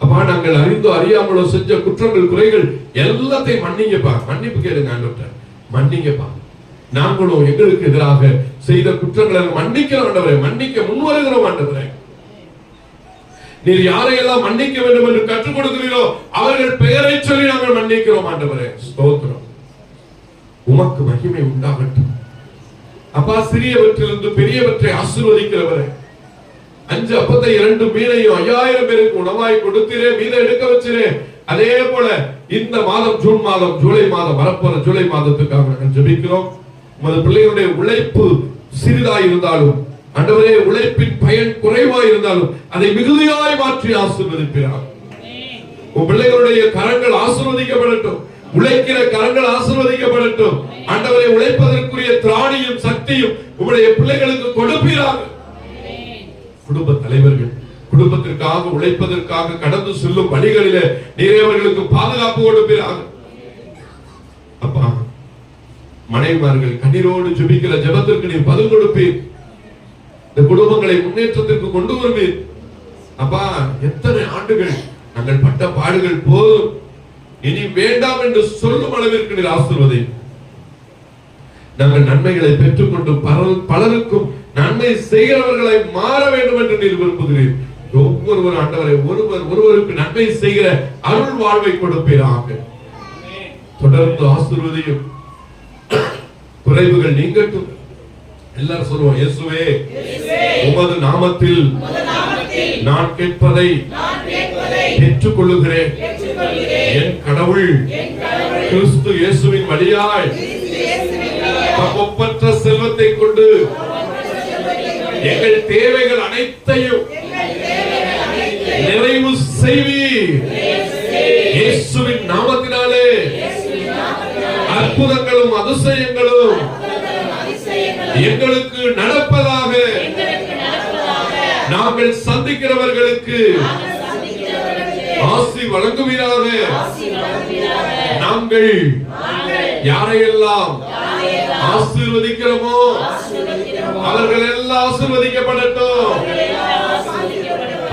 அப்பா, நாங்கள் அறிந்தோ அறியாமலோ செஞ்ச குற்றங்கள், குறைகள் எல்லாத்தையும் மன்னிங்கப்பா. மன்னிப்பு கேளுங்க ஆண்டவர்ட்ட, மன்னிங்கப்பா. நாங்களும் எங்களுக்கு எதிராக செய்த குற்றங்களை மன்னிக்கிறோம் ஆண்டவரே, மன்னிக்க முன்வருகிறோம் ஆண்டவரே. நீர் யாரையெல்லாம் மன்னிக்க வேண்டும் என்று கற்றுக் கொடுக்கிறீரோ அவர்கள் பெயரை சொல்லி நாங்கள் மன்னிக்கிறோம் ஆண்டவரே. ஸ்தோத்திரம். உமக்கு மகிமை உண்டாகட்டும். அப்பா, சிறியவற்றிலிருந்து பெரியவற்றை ஆசீர்வதிக்கிறவரே, 5 அப்பத்தை 2 மீனையும் 5000 பேருக்கு உணவாய் கொடுத்தீரே, மீதை எடுக்க வச்சிரே. அதே போல இந்த மாதம், ஜூன் மாதம், ஜூலை மாதம், வரப்போற ஜூலை மாதத்துக்காக நாங்கள் ஜெபிக்கிறோம். உமது பிள்ளைகளுடைய உழைப்பு சிறிதாய் இருந்தாலும் ஆண்டவரே, உழைப்பின் பயன் குறைவாய் இருந்தாலும் அதை மிகுதியாய் மாற்றி ஆசீர்வதிப்பீராக. உன் பிள்ளைகளுடைய கரங்கள் ஆசீர்வதிக்கப்படட்டும். உழைக்கிற கரங்கள் ஆசீர்வதிக்கப்படட்டும். ஆண்டவரை, உழைப்பதற்குரிய திராணியும் சக்தியும் உங்களுடைய பிள்ளைகளுக்கு கொடுப்பீராக. குடும்ப தலைவர்கள் குடும்பத்திற்காக உழைப்பதற்காக கடந்து செல்லும் வழிகளிலே நீரே அவர்களுக்கு பாதுகாப்பு கொடுப்பீராக. அப்பா, மனைவிமார்கள் கண்ணீரோடு ஜெபிக்கிற ஜெபத்திற்கு நீர் பதில் கொடுப்பீர். இந்த குடும்பங்களை முன்னேற்றத்திற்கு கொண்டு வருவீர். அப்பா, எத்தனை ஆண்டுகள் நாங்கள் பட்ட பாடுகள் போதும், இனி வேண்டாம் என்று சொல்லும் அளவிற்கு நீர் ஆசீர்வதி. நாங்கள் நன்மைகளை பெற்றுக்கொண்டு பலருக்கும் நன்மை செய்கிறவர்களை மாற வேண்டும் என்று நீர் விரும்புகிறீர். ஒவ்வொருவர் ஆண்டவரை ஒருவருக்கு நன்மை செய்கிற அருள் வாழ்வை கொடுப்பீராக. தொடர்ந்து ஆசீர்வதியும். குறைவுகள் நீங்கட்டும். எல்லாரும் சொல்லுவோம், இயேசுவே, உமது நாமத்தில் நான் கேட்பதை பெற்றுக் கொள்ளுகிறேன். என் கடவுள் கிறிஸ்து இயேசுவின் வழியாய் ஒப்பற்ற செல்வத்தை கொண்டு எங்கள் தேவைகள் அனைத்தையும் நிறைவு செய்வீர். இயேசுவின் நாமத்தினாலே அற்புதங்களும் அதிசயங்களும் எங்களுக்கு நடப்பதாக. நாங்கள் சந்திக்கிறவர்களுக்கு ஆசி வழங்குவீராக. நாங்கள் யாரையெல்லாம் ஆசீர்வதிக்கிறோமோ அவர்கள் எல்லாம் ஆசீர்வதிக்கப்படட்டும்.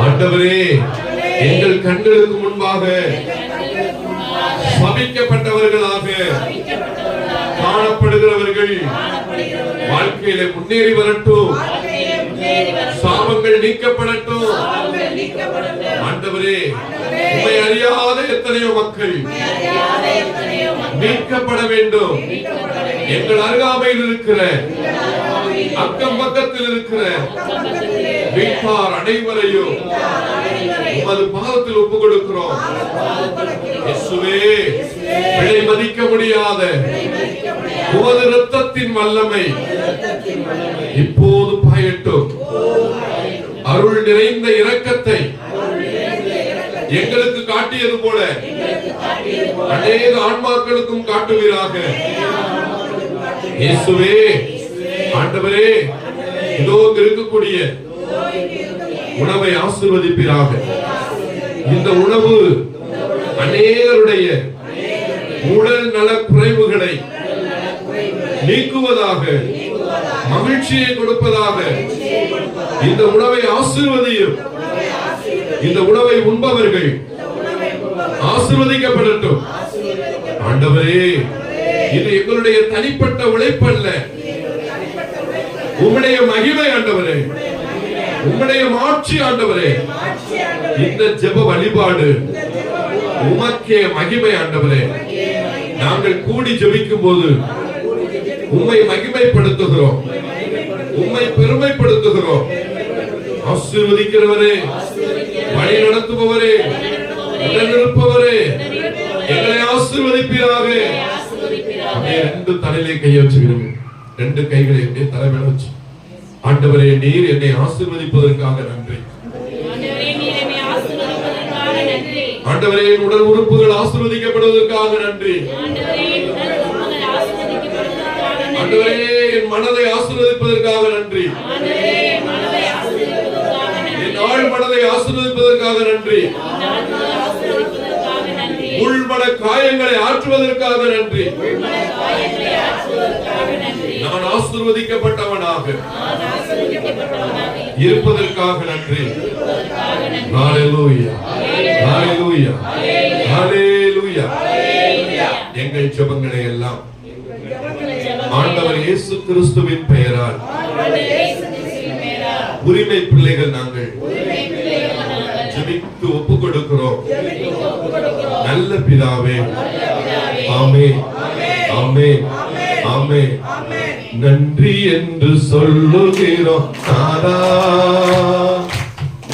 ஆண்டவரே, எங்கள் கண்களுக்கு முன்பாக சபிக்கப்பட்டவர்களாக காணப்படுகிறவர்கள் வாழ்க்கையில முன்னேறி வரட்டும். சாபங்கள் நீக்கப்படட்டும். ஆண்டவரே, உம்மை அறியாத எத்தனையோ மக்கள் மீட்கப்பட வேண்டும். எங்கள் அருகாமையில் இருக்கிற, அக்கம் பக்கத்தில் இருக்கிற வீட்டார் அனைவரையும் உமது பாதத்தில் ஒப்புக் கொடுக்கிறோம். இயேசுவே, விலை மதிக்க முடியாத உமது இரத்தத்தின் வல்லமை இப்போது பாயட்டும். அருள் நிறைந்த இரக்கத்தை எங்களுக்கு காட்டியது போல அநேக ஆன்மாக்களுக்கும் காட்டுவீராக. இயேசுவே, ஆண்டவரே, இதோ இருக்கக்கூடிய உணவை ஆசீர்வதிப்பீராக. இந்த உணவு அநேகருடைய உடல் நல குறைவுகளை நீக்குவதாக, மகிழ்ச்சியை கொடுப்பதாக. இந்த உணவை ஆசீர்வதியும். இந்த உணவை உண்பவர்கள் ஆசீர்வதிக்கப்படட்டும். ஆண்டவரே, இது எங்களுடைய தனிப்பட்ட உழைப்பல்ல, உம்முடைய மகிமை ஆண்டவரே, உம்முடைய மாட்சி ஆண்டவரே. இந்த ஜெப வழிபாடு உமக்கே மகிமை ஆண்டவரே. நாங்கள் கூடி ஜெபிக்கும் போது உம்மை மகிமைப்படுத்துகிறோம், உம்மை பெருமைப்படுத்துகிறோம். ஆசீர்வதிக்கிறவரே, வழி நடத்துபவரே, உடனிருப்பவரே, எங்களை ஆசீர்வதிப்பீராக. அப்படியே 2 தலையிலே கையை வச்சுக்கிறீங்க. 2 கைகளை அப்படியே தலை மேல வச்சு, ஆண்டவரே நீர் என்னை ஆசீர்வதிப்பதற்காக நன்றி. ஆண்டவரே என் உடல் உறுப்புகள் ஆசீர்வதிக்கப்படுவதற்காக நன்றி. ஆண்டவரே என் மனதை ஆசீர்வதிப்பதற்காக நன்றி. என் ஆழ் மனதை ஆசீர்வதிப்பதற்காக நன்றி. உள்மன காயங்களை ஆற்றுவதற்காக நன்றி. நான் ஆசீர்வதிக்கப்பட்டவனாக இருப்பதற்காக நன்றி. ஹல்லேலூயா, ஹல்லேலூயா, ஹல்லேலூயா. எங்கள் ஜெபங்களை எல்லாம் ஆண்டவர் இயேசு கிறிஸ்துவின் பெயரால் உரிமை பிள்ளைகள் நாங்கள் ஜெபித்து ஒப்புக் கொடுக்கிறோம். நல்ல பிதாவே, ஆமென், ஆமென், ஆமென். நன்றி என்று சொல்லுகிறோம் நாதா,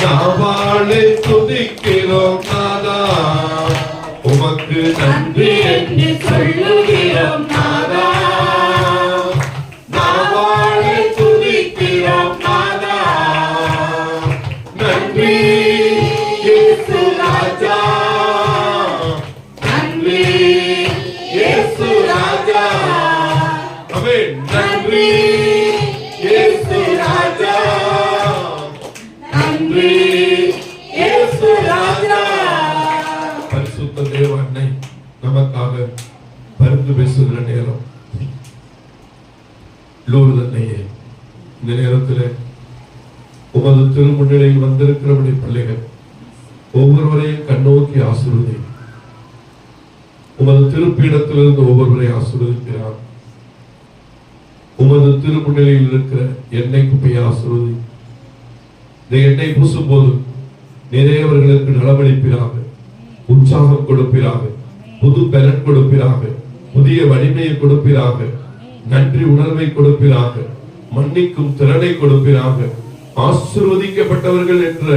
நாவாளை துதிக்கிறோம் நாதா, உமக்கு நன்றி என்று சொல்லுகிறோம் நாதா, நாவாளை துதிக்கிறோம் நாதா. நன்றி இயேசு ராஜா, நன்றி இயேசு ராஜா. ஆமென். நன்றி இயேசு ராஜா, நன்றி இயேசு ராஜா. பரிசுத்த தேவ அன்னை நமக்காக பரிந்து பேசுகிற நேரம். லூர்து அன்னையே, இந்த நேரத்தில் உமது திருமுன்னிலையில் வந்திருக்கிறவருடைய பிள்ளைகள் ஒவ்வொருவரையும் கண்ணோக்கி ஆசீர்வதி. உமது திருப்பீடத்திலிருந்து ஒவ்வொருவரை ஆசீர்வதிக்கிறார். உமது திருமுன்னிலையில் இருக்கிற எண்ணெய் குப்பையை ஆசீர்வதி. இந்த எண்ணெய் பூசும் போது நிறையவர்களுக்கு நலவளிப்பீராக, உற்சாகம் கொடுப்பீராக, புது பலன் கொடுப்பீராக, புதிய வலிமையை கொடுப்பீராக, நன்றி உணர்வை கொடுப்பீராக, மன்னிக்கும் திறனை கொடுப்பீராக, ஆசீர்வதிக்கப்பட்டவர்கள் என்ற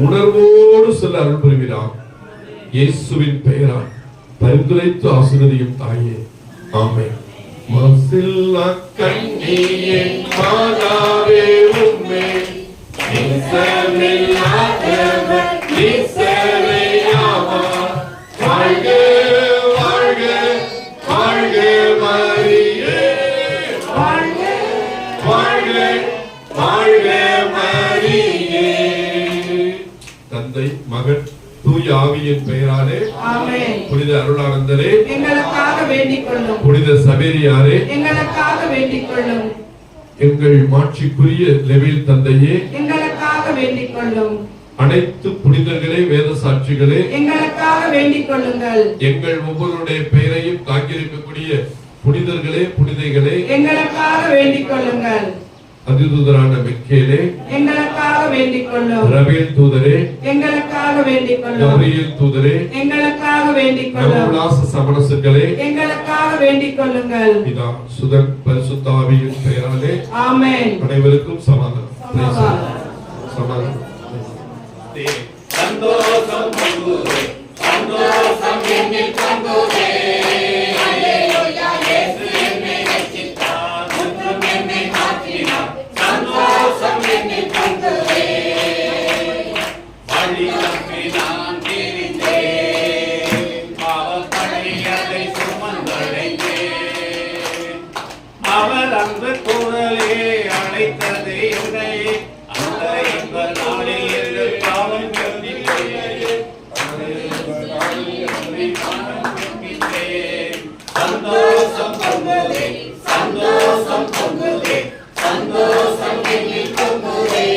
உணர்வோடு செல்ல அருள் புரிவீராக. இயேசுவின் பெயரால் பரிந்துரைத்து ஆசீர்வதியும் தாயே, ஆமென். மசில்லா கண்ணியே மாதாவே உம்மே நிசமில்லாதவர் நிசரையாமா. வாழ்க வாழ்க வாழ்க மரியே, வாழ்க வாழ்க வாழ்க மரியே. தந்தை மகன் தூய ஆவியின் பெயராலே ஆமென். புனித அருளானந்தரே எங்களுக்காக வேண்டிக் கொள்ளும். புனித சவேரியாரே எங்களுக்காக வேண்டிக் கொள்ளும். எங்கள் மாட்சிக்குரிய லெவில் தந்தையே எங்களுக்காக வேண்டிக் கொள்ளும். அனைத்து புனிதர்களே, வேத சாட்சிகளே எங்களுக்காக வேண்டிக் கொள்ளுங்கள். எங்கள் ஒவ்வொருடைய பெயரையும் தாங்கியிருக்கக்கூடிய புனிதர்களே, புனிதைகளே, எங்களுக்காக வேண்டிக் கொள்ளுங்கள். அதிதூதரான மிக்கேலே, எங்களுக்காக வேண்டிக் கொள்ளும். ரவேல் தூதரே, எங்களுக்காக வேண்டிக் கொள்ளும். கபிரியேல் தூதரே, எங்களுக்காக வேண்டிக் கொள்ளும். நவலாச சமணசுகளே, எங்களுக்காக வேண்டிக் கொள்ளுங்கள். பிதா சுதன் பரிசுத்த ஆவியின் பெயராலே ஆமென். அனைவருக்கும் சமாதானம். சமாதானம். சந்தோஷம் பொங்குதே, சந்தோஷம் என்னில் பொங்குதே. அல்லேலூயா, இயேசு என்னை ரட்சித்தார், முற்றும் என்னை மாற்றினார். சந்தோஷம் என்னில் பொங்குதே. வழி தப்பி நான் திரிந்தேன், பாவப்பழியதை சுமந்தடைந்தேன். அவர் அன்பு குரலே அழைத்தது என்னை, அந்த இன்ப நாளில் என்று பாவம் கண்டித்தேன். சந்தோஷம் பொங்குதே, சந்தோஷம் பொங்குதே, சந்தோஷம் என்னில் பொங்குதே.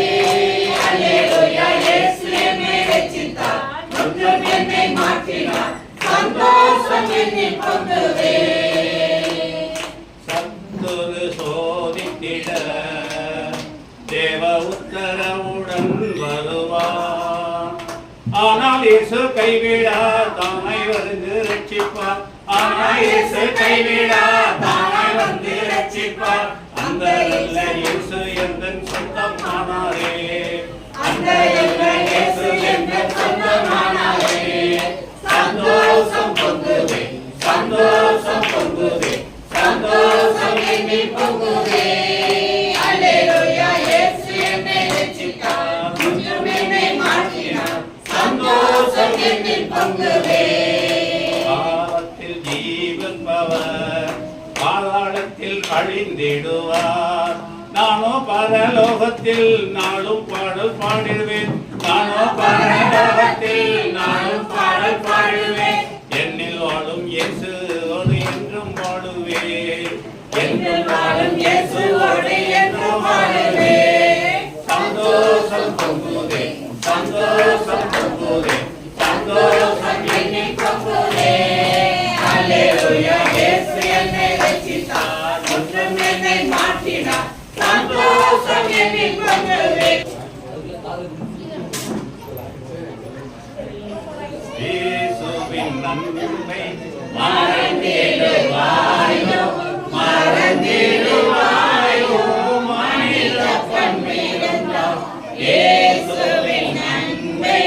அல்லேலூயா, இயேசு என்னை ரட்சித்தார், முற்றும் என்னை மாற்றினார். சந்தோஷம் என்னில் பொங்குதே. சத்துரு சோதித்திட தேவ உத்தரவுடன் வருவார். ஆனால் இயேசு கைவிடா, தானாய் வந்து ரட்சிப்பார். ஆனால் இயேசு கைவிடா, தானாய் வந்து ரட்சிப்பார். அந்த நல்ல இயேசு எந்தன் சொந்தமானாரே, அந்த நல்ல இயேசு எந்தன் சொந்தமானாரே. சந்தோஷம் பொங்குதே, பாவத்தில் ஜீவன்பவர் பாதாளத்தில் அழிந்திடுவார். நானோ பரலோகத்தில் நாளும் பாடல் பாடிடுவேன். நானோ பரலோகத்தில் நாளும் பாடல் பாடிடுவேன். என்னில் வாழும் இயேசுவோடு என்றும் வாழுவேன். என்றும் வாழும் இயேசுவோடு என்றும் வாழுவேன். சந்தோஷம் பொங்குதே, சந்தோஷம் பொங்குதே, சந்தோஷம் என்னில் பொங்குதே. அல்லேலூயா, இயேசு என்னை ரட்சித்தார், ஒன்றும் என்னை மாற்றினார். சந்தோஷம் என்னில் பொங்குதே. இயேசுவின் நன்மை மறந்திடுவாயோ, மறந்திடுவாயோ, மனித பண்பிருந்தால் இயேசுவின் நன்மை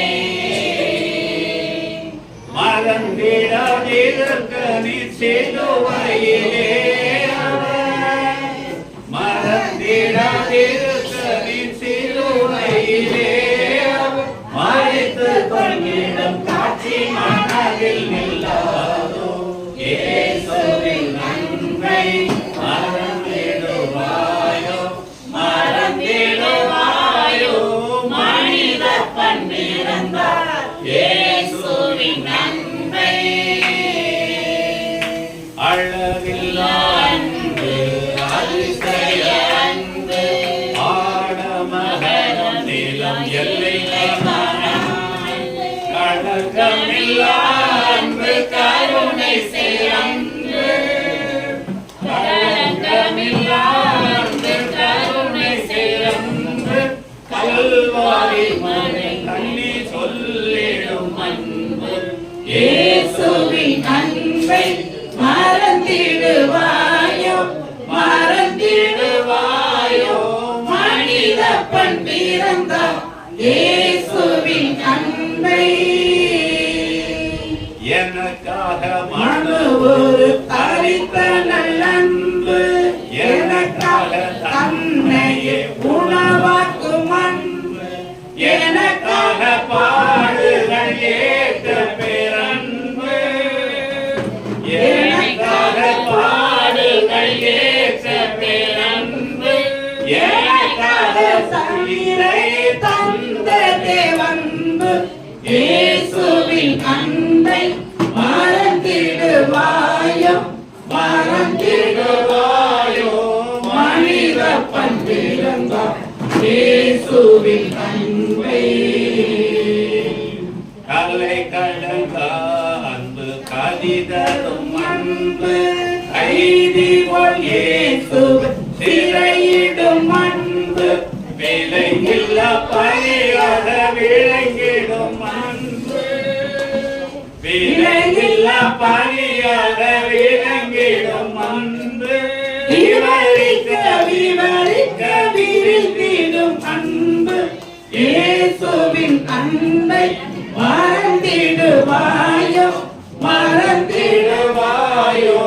மறந்திடாதிருக்க நீ சிலுவையிலே, மறந்திடாதிருக்க நீ சிலுவையிலே மறித்து கொள்கிடும் காட்சி மனதில் நில்லாதோ. இயேசுவின் நன்மை மறந்திடுவாயோ, மறந்திடுவாயோ, மனித பண்பிருந்தால் இயேசுவின் நன்மை. அழகில்லா அன்பு, அதிசய அன்பு, ஆடமகனம் நிலம் எல்லை கலக்கமில்லா அன்பு, கருணை செய்யன்பு, கலக்கமில்லா அன்பு, கருணை செய்யன்பு, கல்வாரி மலை கண்ணி சொல்லிடும் அன்பு. இயேசுவின் அன்பை மறந்திடுவாயோ, மறந்திடுவாயோ, மனித பண்பிருந்தால் இயேசுவின் அன்பை. எனக்காக மனு ஒரு தரித்த நல்லன்பு, எனக்காக தன்னையே உணவாக்கும் அன்பு, எனக்காக பாடுகள் ஏற்ற பேரன்பு, எனக்காக பாடுகள் ஏற்ற பேரன்பு, எனக்காக சீரை தந்த தேவன்பு. இயேசுவின் அன்பை மறந்திடுவாயோ, மறந்திடுவாயோ, மனித பண்பிருந்தால் இயேசுவின் அன்பை. கலை கடங்கா அன்பு, கதிதரும் அன்பு, கைதி போல் இயேசுவை சிறையிடும் அன்பு, விலையில்லா பரியாக விளங்கிடும் அன்பு, விலையில்லா பரியாக விளங்கிடும் அன்பு, விவரிக்க விவரிக்க விரிந்திடும் அன்பு. இயேசுவின் அன்பை மறந்திடுவாயோ, மறந்திடுவாயோ,